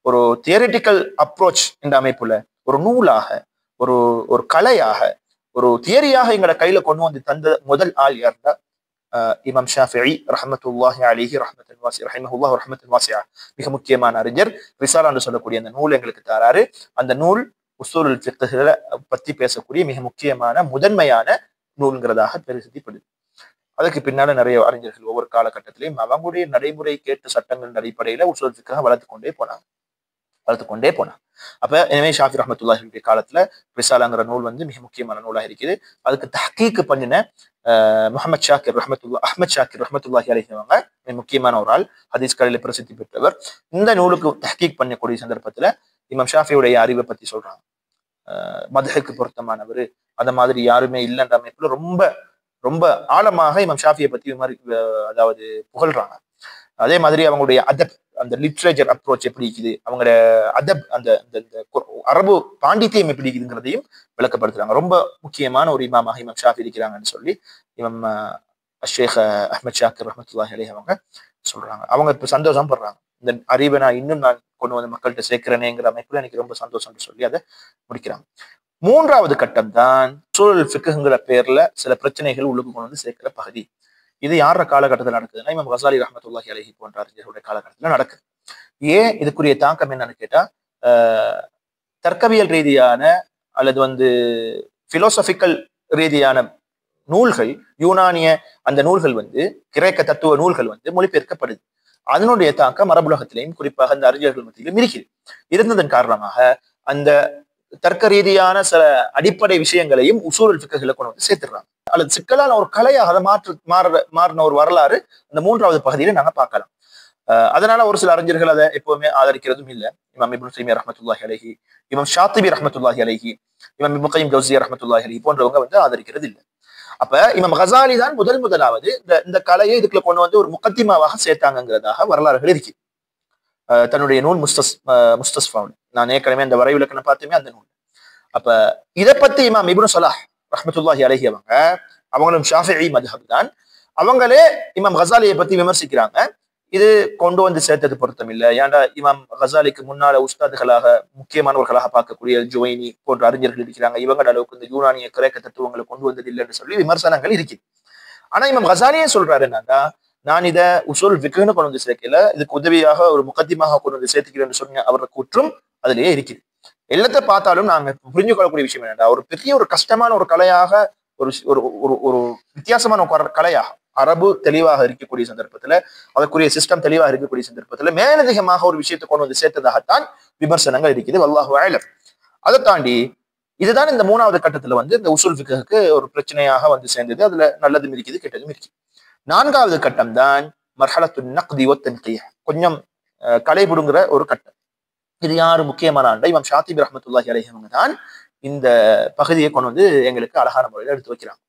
ஒரு தியரிட்டிக்கல் அப்ரோச் இந்த அமைப்புல ஒரு நூலாக ஒரு ஒரு கலையாக ஒரு தியரியாக எங்களை கையில கொண்டு தந்த முதல் ஆள் யாருன்னா இமாம் ஷாஃபிஈ ரஹ்மத்துல்லாஹி அலைஹி ரஹ்மத்துல் வாசிஅ ரஹிமஹுல்லாஹ் ரஹ்மத்துல் வாசிஅ. மிக முக்கியமான அறிஞர். ரிசாலா என்று சொல்லக்கூடிய அந்த நூல் எங்களுக்கு தராரு. அந்த நூல் உசூலுல் ஃபிக்ஹ்ல பத்தி பேசக்கூடிய மிக முக்கியமான முதன்மையான நூல்ங்கிறதாக பிரசித்திப்படுது. அதுக்கு பின்னால நிறைய அறிஞர்கள் ஒவ்வொரு காலகட்டத்திலையும் அவங்களுடைய நடைமுறை கேட்டு சட்டங்களின் அடிப்படையில உசூல் ஃபிக்ஹ் வளர்த்து கொண்டே போனாங்க. அப்ப எனவே ஷாஃபி ரஹ்மத்துல்லாஹியுடைய காலத்துல ரிசாலாங்கிற நூல் மிக முக்கியமான நூலாக இருக்குது. அதுக்கு தஹ்கீக் பண்ணின அஹ்மத் ஷாக்கிர் ரஹ்மத்துல்லாஹி அலைஹி அவங்க முக்கியமான ஒரு ஆள். ஹதீஸ் கலையில பிரசித்தி பெற்றவர். இந்த நூலுக்கு தஹ்கீக் பண்ணக்கூடிய சந்தர்ப்பத்துல இமாம் ஷாஃபியுடைய அறிவை பத்தி சொல்றாங்க. மத்ஹுக்கு பொருத்தமானவர், அந்த மாதிரி யாருமே இல்லைன்ற அமைப்புல ரொம்ப ரொம்ப ஆழமாக இமாம் ஷாஃபியை பத்தி அதாவது புகழ்றாங்க. அதே மாதிரி அவங்களுடைய அதப், அந்த லிட்ரேச்சர் அப்ரோச் எப்படி இருக்குது, அவங்களோட அதப் அந்த அரபு பாண்டித்தியம் எப்படி இருக்குதுங்கிறதையும் விளக்கப்படுத்துறாங்க. ரொம்ப முக்கியமான ஒரு இமாமாக இமாம் ஷாஃபி இருக்கிறாங்கன்னு சொல்லி இமாம் ஷேக் அஹ்மத் ஷாக்கிர் ரஹ்மத்துல்லாஹி அலைஹி அவங்க சொல்றாங்க. அவங்க இப்ப சந்தோஷம் படுறாங்க. இந்த அறிவை நான் கொண்டு வந்து மக்கள்கிட்ட சேர்க்கிறேனேங்கிற அமைப்புல எனக்கு ரொம்ப சந்தோஷம்னு சொல்லி அதை முடிக்கிறாங்க. மூன்றாவது கட்டம் தான் உசூலுல் ஃபிக்ஹ்ங்கிற பேர்ல சில பிரச்சனைகள் உள்ளுக்கு கொண்டு சேர்க்கிற பகுதி. இது யார காலகட்டத்தில் நடக்குதுன்னா இமாம் கசாலி ரஹ்மத்துல்லாஹி அலைஹி போன்ற அறிஞர்களுடைய காலகட்டத்தில் நடக்குது. ஏன் இதுக்குரிய தாக்கம் என்னன்னு கேட்டா தர்க்கவியல் ரீதியான அல்லது பிலோசபிக்கல் ரீதியான நூல்கள், யூனானிய அந்த நூல்கள் கிரேக்க தத்துவ நூல்கள் மொழிபெயர்க்கப்படுது. அதனுடைய தாக்கம் அரபுலகத்திலையும் குறிப்பாக அந்த அறிஞர்கள் மத்தியிலும் இருக்குது. இருந்ததன் காரணமாக அந்த தர்க்க ரீதியான சில அடிப்படை விஷயங்களையும் உசூலுல் ஃபிக்ஹ்ல கொண்டு சேர்த்துடுறாங்க. அல்லது சிக்கலான ஒரு கலையாக அதை மாறின ஒரு வரலாறு அந்த மூன்றாவது பகுதியில நாங்க பார்க்கலாம். அதனால ஒரு சில அறிஞர்கள் அதை எப்பவுமே ஆதரிக்கிறதும் இல்லை. இமாம் இப்னு தைமிய்யா ரஹ்மத்துல்லாஹி அலைஹி, இமாம் ஷாத்திபி ரஹ்மத்துல்லாஹி அலைஹி, இமாம் இப்னு கய்யிம் ஜௌஸிய்யா ரஹ்மத்துல்லாஹி அலைஹி போன்றவங்க ஆதரிக்கிறது இல்லை. அப்ப இமாம் கசாலி தான் முதலாவது இந்த கலையை இதுக்குள்ள கொண்டு ஒரு முகத்திமாவாக சேர்த்தாங்கிறதாக வரலாறுகள் இருக்கு. தன்னுடைய நூல் முஸ்தஸ்ஃபாவுல், நான் ஏற்கனவே அந்த வரைவிலக்கணம் பார்த்துமே அந்த நூல். அப்ப இதை பத்தி இமாம் இப்னு ஸலாஹ் ரஹ்மத்துல்லாஹி அலைஹி அவங்களும் ஷாஃபிஈ மத்ஹப் தான். அவங்களே இமாம் கசாலியை பத்தி விமர்சிக்கிறாங்க. இது கொண்டு சேர்த்தது பொருத்தம் இல்லை. ஏன்டா இமாம் கசாலிக்கு முன்னால உஸ்தாதுகளாக முக்கியமானவர்களாக பார்க்கக்கூடிய ஜுவைனி போன்ற அறிஞர்கள் இருக்கிறாங்க. இவங்களோட அளவுக்கு இந்த யூனானிய கிரேக்க தத்துவங்களை கொண்டு வந்தது இல்லைன்னு சொல்லி விமர்சனங்கள் இருக்கு. ஆனா இமாம் கசாலியே சொல்றாரு என்னன்னா, நான் இதை உசூல் ஃபிக்ஹ்னு கொண்டு சேர்க்கல, இதுக்கு உதவியாக ஒரு முகத்திமாக கொண்டு சேர்த்துக்கிறேன்னு சொன்ன அவரோட கூற்றும் அதிலேயே இருக்குது. எல்லாத்த பார்த்தாலும் நாங்க புரிஞ்சு கொள்ளக்கூடிய விஷயம் என்னன்னா, ஒரு பெரிய ஒரு கஷ்டமான ஒரு கலையாக ஒரு ஒரு வித்தியாசமான ஒரு கலையாக அரபு தெளிவாக இருக்கக்கூடிய சந்தர்ப்பத்துல, அதற்குரிய சிஸ்டம் தெளிவாக இருக்கக்கூடிய சந்தர்ப்பத்துல மேலதிகமாக ஒரு விஷயத்தை கொண்டு சேர்த்ததாகத்தான் விமர்சனங்கள் இருக்குது. வல்லாஹு அலம். அதை தாண்டி இதுதான் இந்த மூணாவது கட்டத்துல இந்த உசூல் ஃபிக்ஹ்க்கு ஒரு பிரச்சனையாக சேர்ந்தது. அதுல நல்லதும் இருக்குது, கெட்டதும் இருக்குது. நான்காவது கட்டம் தான் மர்ஹலத்து நக்தி வ தன்கீஹ், கொஞ்சம் கலைபுடுங்கிற ஒரு கட்டம். இது யாரு முக்கியமான ஆண்டா இமாம் ஷாத்திபி ரஹ்மத்துல்லாஹி அலைஹி அவங்க தான் இந்த பகுதியை கொண்டு எங்களுக்கு அழகான முறையில் எடுத்து வைக்கிறாங்க.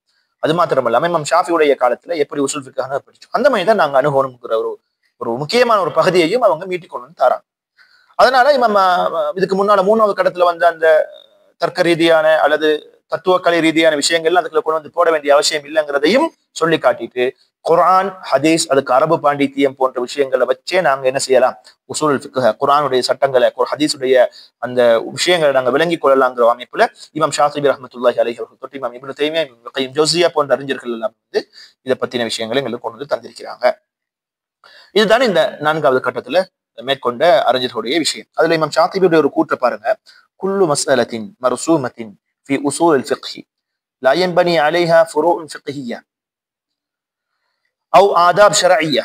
அது மாத்திரம் இல்லாம இமாம் ஷாஃபியுடைய காலத்துல எப்படி உசூல் ஃபிக்ஹ்னு படிச்சோம் அந்த மாதிரி தான் நாங்க அணுகணுங்கிற ஒரு முக்கியமான ஒரு பகுதியையும் அவங்க மீட்டி கொண்டு தராங்க. அதனால இமாம் இதுக்கு முன்னால மூணாவது கட்டத்துல அந்த தர்க்க ரீதியான அல்லது தத்துவ கலை ரீதியான விஷயங்கள்லாம் அதுக்குள்ள கொண்டு போட வேண்டிய அவசியம் இல்லைங்கிறதையும் சொல்லி காட்டிட்டு குர்ஆன், ஹதீஸ், அதுக்கு அரபு பாண்டித்தியம் போன்ற விஷயங்களை வச்சே நாங்க என்ன செய்யலாம், உசூலுல் ஃபிக்ஹ் குர்ஆனுடைய சட்டங்களை ஹதீஸுடைய அந்த விஷயங்களை நாங்க விளங்கி கொள்ளலாங்கிற அமைப்புல இமாம் ஷாத்திபி ரஹ்மத்துல்லாஹி அலைஹி அவர்கள் தொட்டு இமாம் இப்னு தைமிய்யா, இப்னு கய்யிம் ஜௌஸிய்யா போன்ற அறிஞர்கள் எல்லாம் இதை பத்தின விஷயங்களை எங்களுக்கு கொண்டு தந்திருக்கிறாங்க. இதுதான் இந்த நான்காவது கட்டத்துல மேற்கொண்ட அறிஞர்களுடைய விஷயம். அதுல இமாம் ஷாத்திபியுடைய ஒரு கூற்றை பாருங்க. குல்லு மஸ்அலத்தின் மர்சூமத்தின் ஃபி உசூலுல் ஃபிக்ஹ் லா யன்பனி அலைஹா ஃபுரூஉன் ஃபிக்ஹிய்யா أو آداب شرعية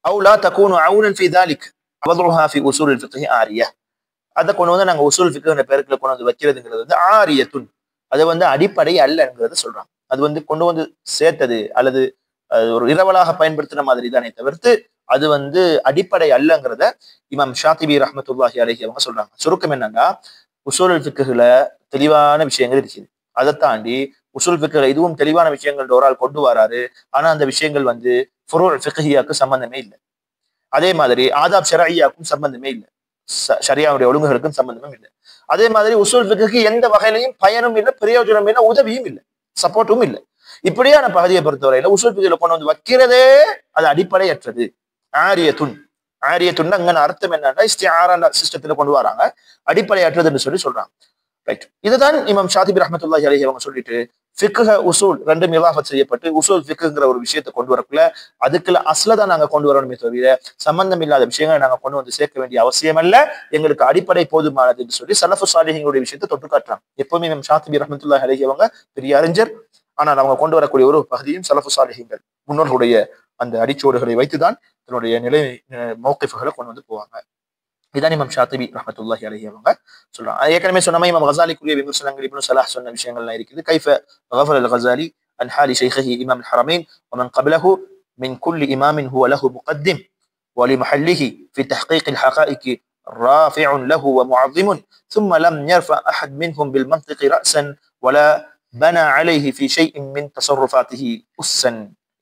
أو لا تكون عونا في ذلك وضعها في أصول الفقه عارية. அதை கொண்டு நாங்கள் உசூல் ஃபிக்ஹ்ங்கிற பேருக்குள்ள கொண்டு வைக்கிறதுங்கிறது ஆரியத்துன், அது அடிப்படை அல்லங்கிறத சொல்றாங்க. அது கொண்டு சேர்த்தது அல்லது ஒரு இரவலாக பயன்படுத்தின மாதிரி தானே தவிர்த்து அது அடிப்படை அல்லங்கிறத இமாம் ஷாத்திபி ரஹ்மத்துல்லாஹி அலைஹி அவங்க சொல்றாங்க. சுருக்கம் என்னன்னா, உசூலுல் ஃபிக்ஹ்ல தெளிவான விஷயங்கள் இருக்குது. அதை தாண்டி உசூல் ஃபிக்ஹ்ல இதுவும் தெளிவான விஷயங்கள் ஒரு ஆள் கொண்டு வராரு. ஆனா அந்த விஷயங்கள் ஃபுரூ ஃபிக்ஹியாக்கு சம்பந்தமே இல்லை. அதே மாதிரி ஆதாப் ஷரஇய்யாக்கும் சம்பந்தமே இல்லை. ஷரியாவுடைய ஒழுங்குகளுக்கும் சம்பந்தமும் இல்லை. அதே மாதிரி உசூல் ஃபிக்ஹுக்கு எந்த வகையிலையும் பயனும் இல்லை, பிரயோஜனம் இல்லை, உதவியும் இல்லை, சப்போர்ட்டும் இல்லை. இப்படியான பகுதியை பொறுத்தவரையில உசூல் ஃபிக்ஹ்ல கொண்டு வந்து வைக்கிறதே அது அடிப்படையற்றது. ஆரியத்துன் ஆரியத்துன் அங்க அர்த்தம் என்னன்னா இஸ்திஆரா சிஸ்டத்துல கொண்டு வராங்க, அடிப்படையற்றதுன்னு சொல்றாங்க. ரைட். இதுதான் இமாம் ஷாதிபி ரஹ்மத்துல்லாஹி அலைஹி அவங்க சொல்லிட்டு ஃபிக்ஹ் உசூல் ரெண்டும் இலாஃபத் செய்யப்பட்டு உசூல் ஃபிக்ஹ்ங்கிற ஒரு விஷயத்தை கொண்டு வரக்குள்ள அதுக்குள்ள அஸ்ல தான் நாங்க கொண்டு வரணுமே தவிர சம்பந்தம் இல்லாத விஷயங்களை நாங்க கொண்டு வந்து சேர்க்க வேண்டிய அவசியம் அல்ல, எங்களுக்கு அடிப்படை போதுமானதுன்னு சொல்லி சலஃபு சாலிஹீங்களுடைய விஷயத்தை தொட்டு காட்டுறாங்க. எப்பவுமே இமாம் ஷாதிபி ரஹ்மத்துல்லாஹி அலைஹி அவங்க பெரிய அறிஞர், ஆனால் அவங்க கொண்டு வரக்கூடிய ஒரு பகுதியும் சலஃபு சாலிஹீங்கள் முன்னோர்களுடைய அந்த அடிச்சோடுகளை வைத்துதான் தன்னுடைய நிலை மௌகிஃப்களை கொண்டு வந்து போவாங்க. இதான் இமாம் ஷாத்திபி ரஹ்மத்துல்லாஹி அலைஹி அவங்க சொல்றாங்க. ஏற்கனவே சொன்ன இமாம் கஸாலிக்குரிய விமர்சனங்கள் இப்னு ஸலாஹ் சொன்ன விஷயங்கள்லாம் இருக்குது. கைஃப கஃபர அல்-கஸாலி அன் ஹாலி ஷைഖஹி இமாம் அல்-ஹரமைன் ومن قبله من كل إمام هو له مقدم ولمحله في تحقيق الحقائق رافع له ومعظم ثم لم يرفع أحد منهم بالمنطق رأسا ولا بنى عليه في شيء من تصرفاته أسا.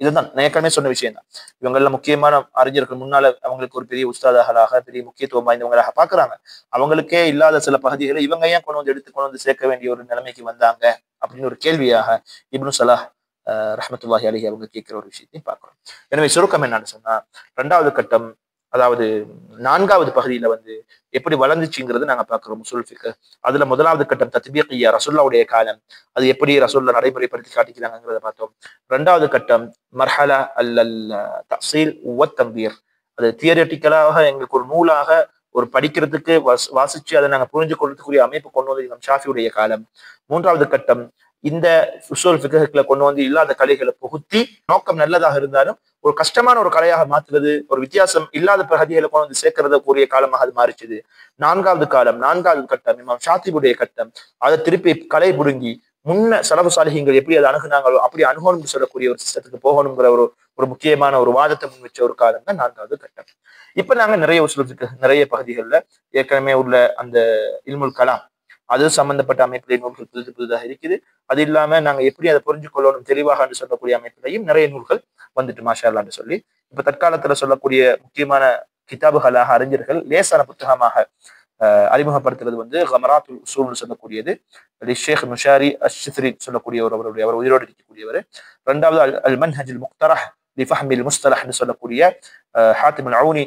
இதுதான் நான் ஏற்கனவே சொன்ன விஷயம் தான். இவங்கெல்லாம் முக்கியமான அறிஞர்கள் முன்னால அவங்களுக்கு ஒரு பெரிய உஸ்தாதாகளாக பெரிய முக்கியத்துவம் வாய்ந்தவங்களாக பாக்குறாங்க. அவங்களுக்கே இல்லாத சில பகுதிகளை இவங்க ஏன் கொண்டு வந்து சேர்க்க வேண்டிய ஒரு நிலைமைக்கு வந்தாங்க அப்படின்னு ஒரு கேள்வியாக இப்னு ஸலாஹ் ரஹ்மத்துல்லாஹி அலைஹி அவங்க கேட்கிற ஒரு விஷயத்தையும் பார்க்கிறோம். எனவே சுருக்கம் என்னன்னு சொன்னா, 2வது கட்டம் அதாவது 4வது பகுதியில வந்து எப்படி வளர்ந்துச்சுங்கிறது நாங்க பாக்குறோம் உசூல் ஃபிக்ஹ். அதுல 1வது கட்டம் தத்பீகியா ரசூலுல்லாஹ்வுடைய காலம், அது எப்படி ரசூலுல்லாஹ் நடைமுறைப்படுத்தி காட்டிக்கிறாங்கிறத பார்த்தோம். 2வது கட்டம் மர்ஹலா அல்லல் தஃசீல் வ தன்வீர், அது தியரிட்டிக்கலாக எங்களுக்கு ஒரு நூலாக ஒரு படிக்கிறதுக்கு வாசிச்சு அதை நாங்க புரிஞ்சு கொள்றதுக்குரிய அமைப்பு கொண்டு வந்து இமாம் ஷாஃபியுடைய காலம். 3வது கட்டம் இந்த உசூல் ஃபிக்ஹ்ல கொண்டு வந்து இல்லாத கலைகளை புகுத்தி நோக்கம் நல்லதாக இருந்தாலும் ஒரு கஷ்டமான ஒரு கலையாக மாற்றுறது, ஒரு வித்தியாசம் இல்லாத பகுதிகளை கொண்டு வந்து சேர்க்கறத கூடிய காலமாக அது மாறிச்சுது. 4வது கட்டம் இமாம் ஷாத்திபுடைய கட்டம், அதை திருப்பி கலை புடுங்கி முன்ன சலஃபு சாலிஹீங்கள் எப்படி அதை அணுகுனாங்களோ அப்படி அணுகணும்னு சொல்லக்கூடிய ஒரு சிஸ்டத்துக்கு போகணுங்கிற ஒரு முக்கியமான ஒரு வாதத்தை முன் வச்ச ஒரு காலம் தான் 4வது கட்டம். இப்ப நாங்க நிறைய உசூல் ஃபிக்ஹ் நிறைய பகுதிகளில் ஏற்கனவே உள்ள அந்த இல்முல் கலாம் அது சம்பந்தப்பட்ட அமைப்பிலே நூல்கள் புதுதாக இருக்குது. அது இல்லாம நாங்க எப்படி அதை புரிஞ்சு கொள்ளணும் தெளிவாக சொல்லக்கூடிய அமைப்பிலையும் நிறைய நூல்கள் வந்துட்டு மாஷா அல்லாஹ்னு சொல்லி இப்ப தற்காலத்துல சொல்லக்கூடிய முக்கியமான கிதாபுகளாக அறிஞர்கள் லேசான புத்தகமாக அறிமுகப்படுத்துறது வந்து கமராத்துல் உசூல்னு சொல்லக்கூடியது. ஷேக் முஷாரி அஷ்ஷித்ரி சொல்லக்கூடியவர், அவர் உயிரோடு இருக்கக்கூடியவர். 2வது அல் மன்ஹஜுல் முக்தரஹ் லிஃபஹ்மில் முஸ்தலஹ்னு சொல்லக்கூடிய ஹாத்திம் அல் அவுனி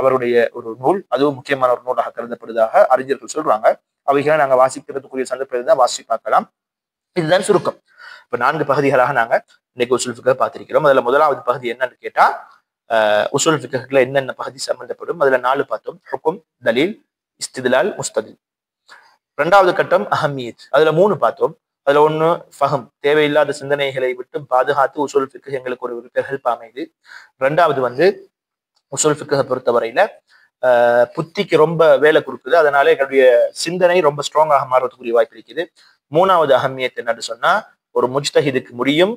அவருடைய ஒரு நூல், அதுவும் முக்கியமான ஒரு நூலாக கருதப்படுவதாக அறிஞர்கள் சொல்றாங்க. அவைகளை நாங்க வாசிக்கிறதுக்குரிய சந்தர்ப்பத்தை தான் வாசி பார்க்கலாம். இதுதான் சுருக்கம். இப்ப 4 பகுதிகளாக நாங்க இன்னைக்கு உசூல் ஃபிக்ஹ் பார்த்திருக்கிறோம். அதுல 1வது பகுதி என்னன்னு கேட்டா உசூல் ஃபிக்ஹ்ல என்னென்ன பகுதி சம்பந்தப்படும் அதுல 4 பார்த்தோம். ஹுக்கும், தலீல், இஸ்தித்லால், முஸ்ததில். 2வது கட்டம் அஹமியத், அதுல 3 பார்த்தோம். அதுல 1 ஃபஹம், தேவையில்லாத சிந்தனைகளை விட்டு பாதுகாத்து உசூல் ஃபிக்ஹ் எங்களுக்கு ஒரு ஹெல்ப் அமைது. 2வது வந்து உசூல் ஃபிக்ஹை பொறுத்தவரையில புத்திக்கு ரொம்ப வேலை கொடுக்குது, அதனால எங்களுடைய சிந்தனை ரொம்ப ஸ்ட்ராங்காக மாறுறதுக்குரிய வாய்ப்பு இருக்குது. 3வது அஹமியத் என்னன்னு சொன்னா, ஒரு முஜ்தஹிதுக்கு முடியும்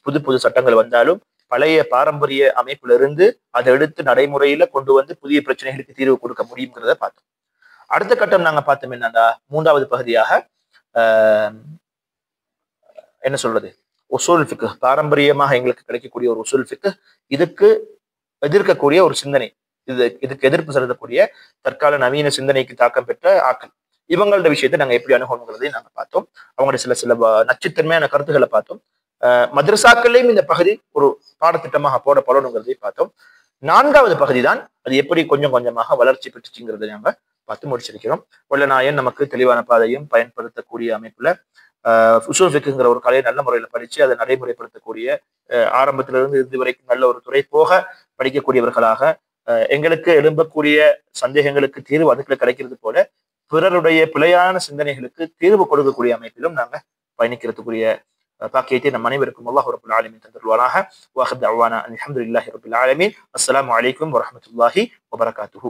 புது சட்டங்கள் வந்தாலும் பழைய பாரம்பரிய அமைப்புல இருந்து அதை எடுத்து நடைமுறையில கொண்டு வந்து புதிய பிரச்சனைகளுக்கு தீர்வு கொடுக்க முடியுங்கிறத பார்த்தோம். அடுத்த கட்டம் நாங்க பார்த்தோம் என்னன்னா 3வது பகுதியாக என்ன சொல்றது, உசூல் ஃபிக்ஹ் பாரம்பரியமாக எங்களுக்கு கிடைக்கக்கூடிய ஒரு உசூல் ஃபிக்ஹ், இதுக்கு எதிர்க்கக்கூடிய ஒரு சிந்தனை, இதுக்கு எதிர்ப்பு செலுத்தக்கூடிய தற்கால நவீன சிந்தனைக்கு தாக்கம் பெற்ற ஆக்கள், இவங்களோட விஷயத்தை நாங்க எப்படி அணுகணுங்கிறதையும் நாங்க பார்த்தோம். அவங்களுடைய சில நச்சுத்தன்மையான கருத்துக்களை பார்த்தோம். மദ്രസാக்களையும் இந்த பகுதி ஒரு பாடத்திட்டமாக போடப்படணுங்கிறதை பார்த்தோம். 4வது பகுதி தான் அது எப்படி கொஞ்சம் கொஞ்சமாக வளர்ச்சி பெற்றுச்சுங்கிறதை நாங்க பார்த்து முடிச்சிருக்கிறோம். வல்லநாயன் நமக்கு தெளிவான பாதையும் பயன்படுத்தக்கூடிய அமைப்புல உசூல் ஃபிக்ஹ்ங்கிற ஒரு கலையை நல்ல முறையில படிச்சு அதை நடைமுறைப்படுத்தக்கூடிய ஆரம்பத்திலிருந்து இறுதி வரைக்கும் நல்ல ஒரு துறை போக படிக்கக்கூடியவர்களாக எங்களுக்கு எழும்பக்கூடிய சந்தேகங்களுக்கு தீர்வு அதுக்குள்ள கிடைக்கிறது போல பிறருடைய பிழையான சிந்தனைகளுக்கு தீர்வு கொடுக்கக்கூடிய அமைப்பிலும் நாங்க பயணிக்கிறதுக்குரிய பாக்கியத்தை நம் அனைவருக்கும் அல்லாஹ் ரப்பல் ஆலமீன் தந்தருள்வானாக. வாஹிர் தஅவானா அல்ஹம்துலில்லாஹி ரப்பில் ஆலமீன். அஸ்ஸலாமு அலைக்கும் வரஹ்மத்துல்லாஹி வபரகாத்துஹு.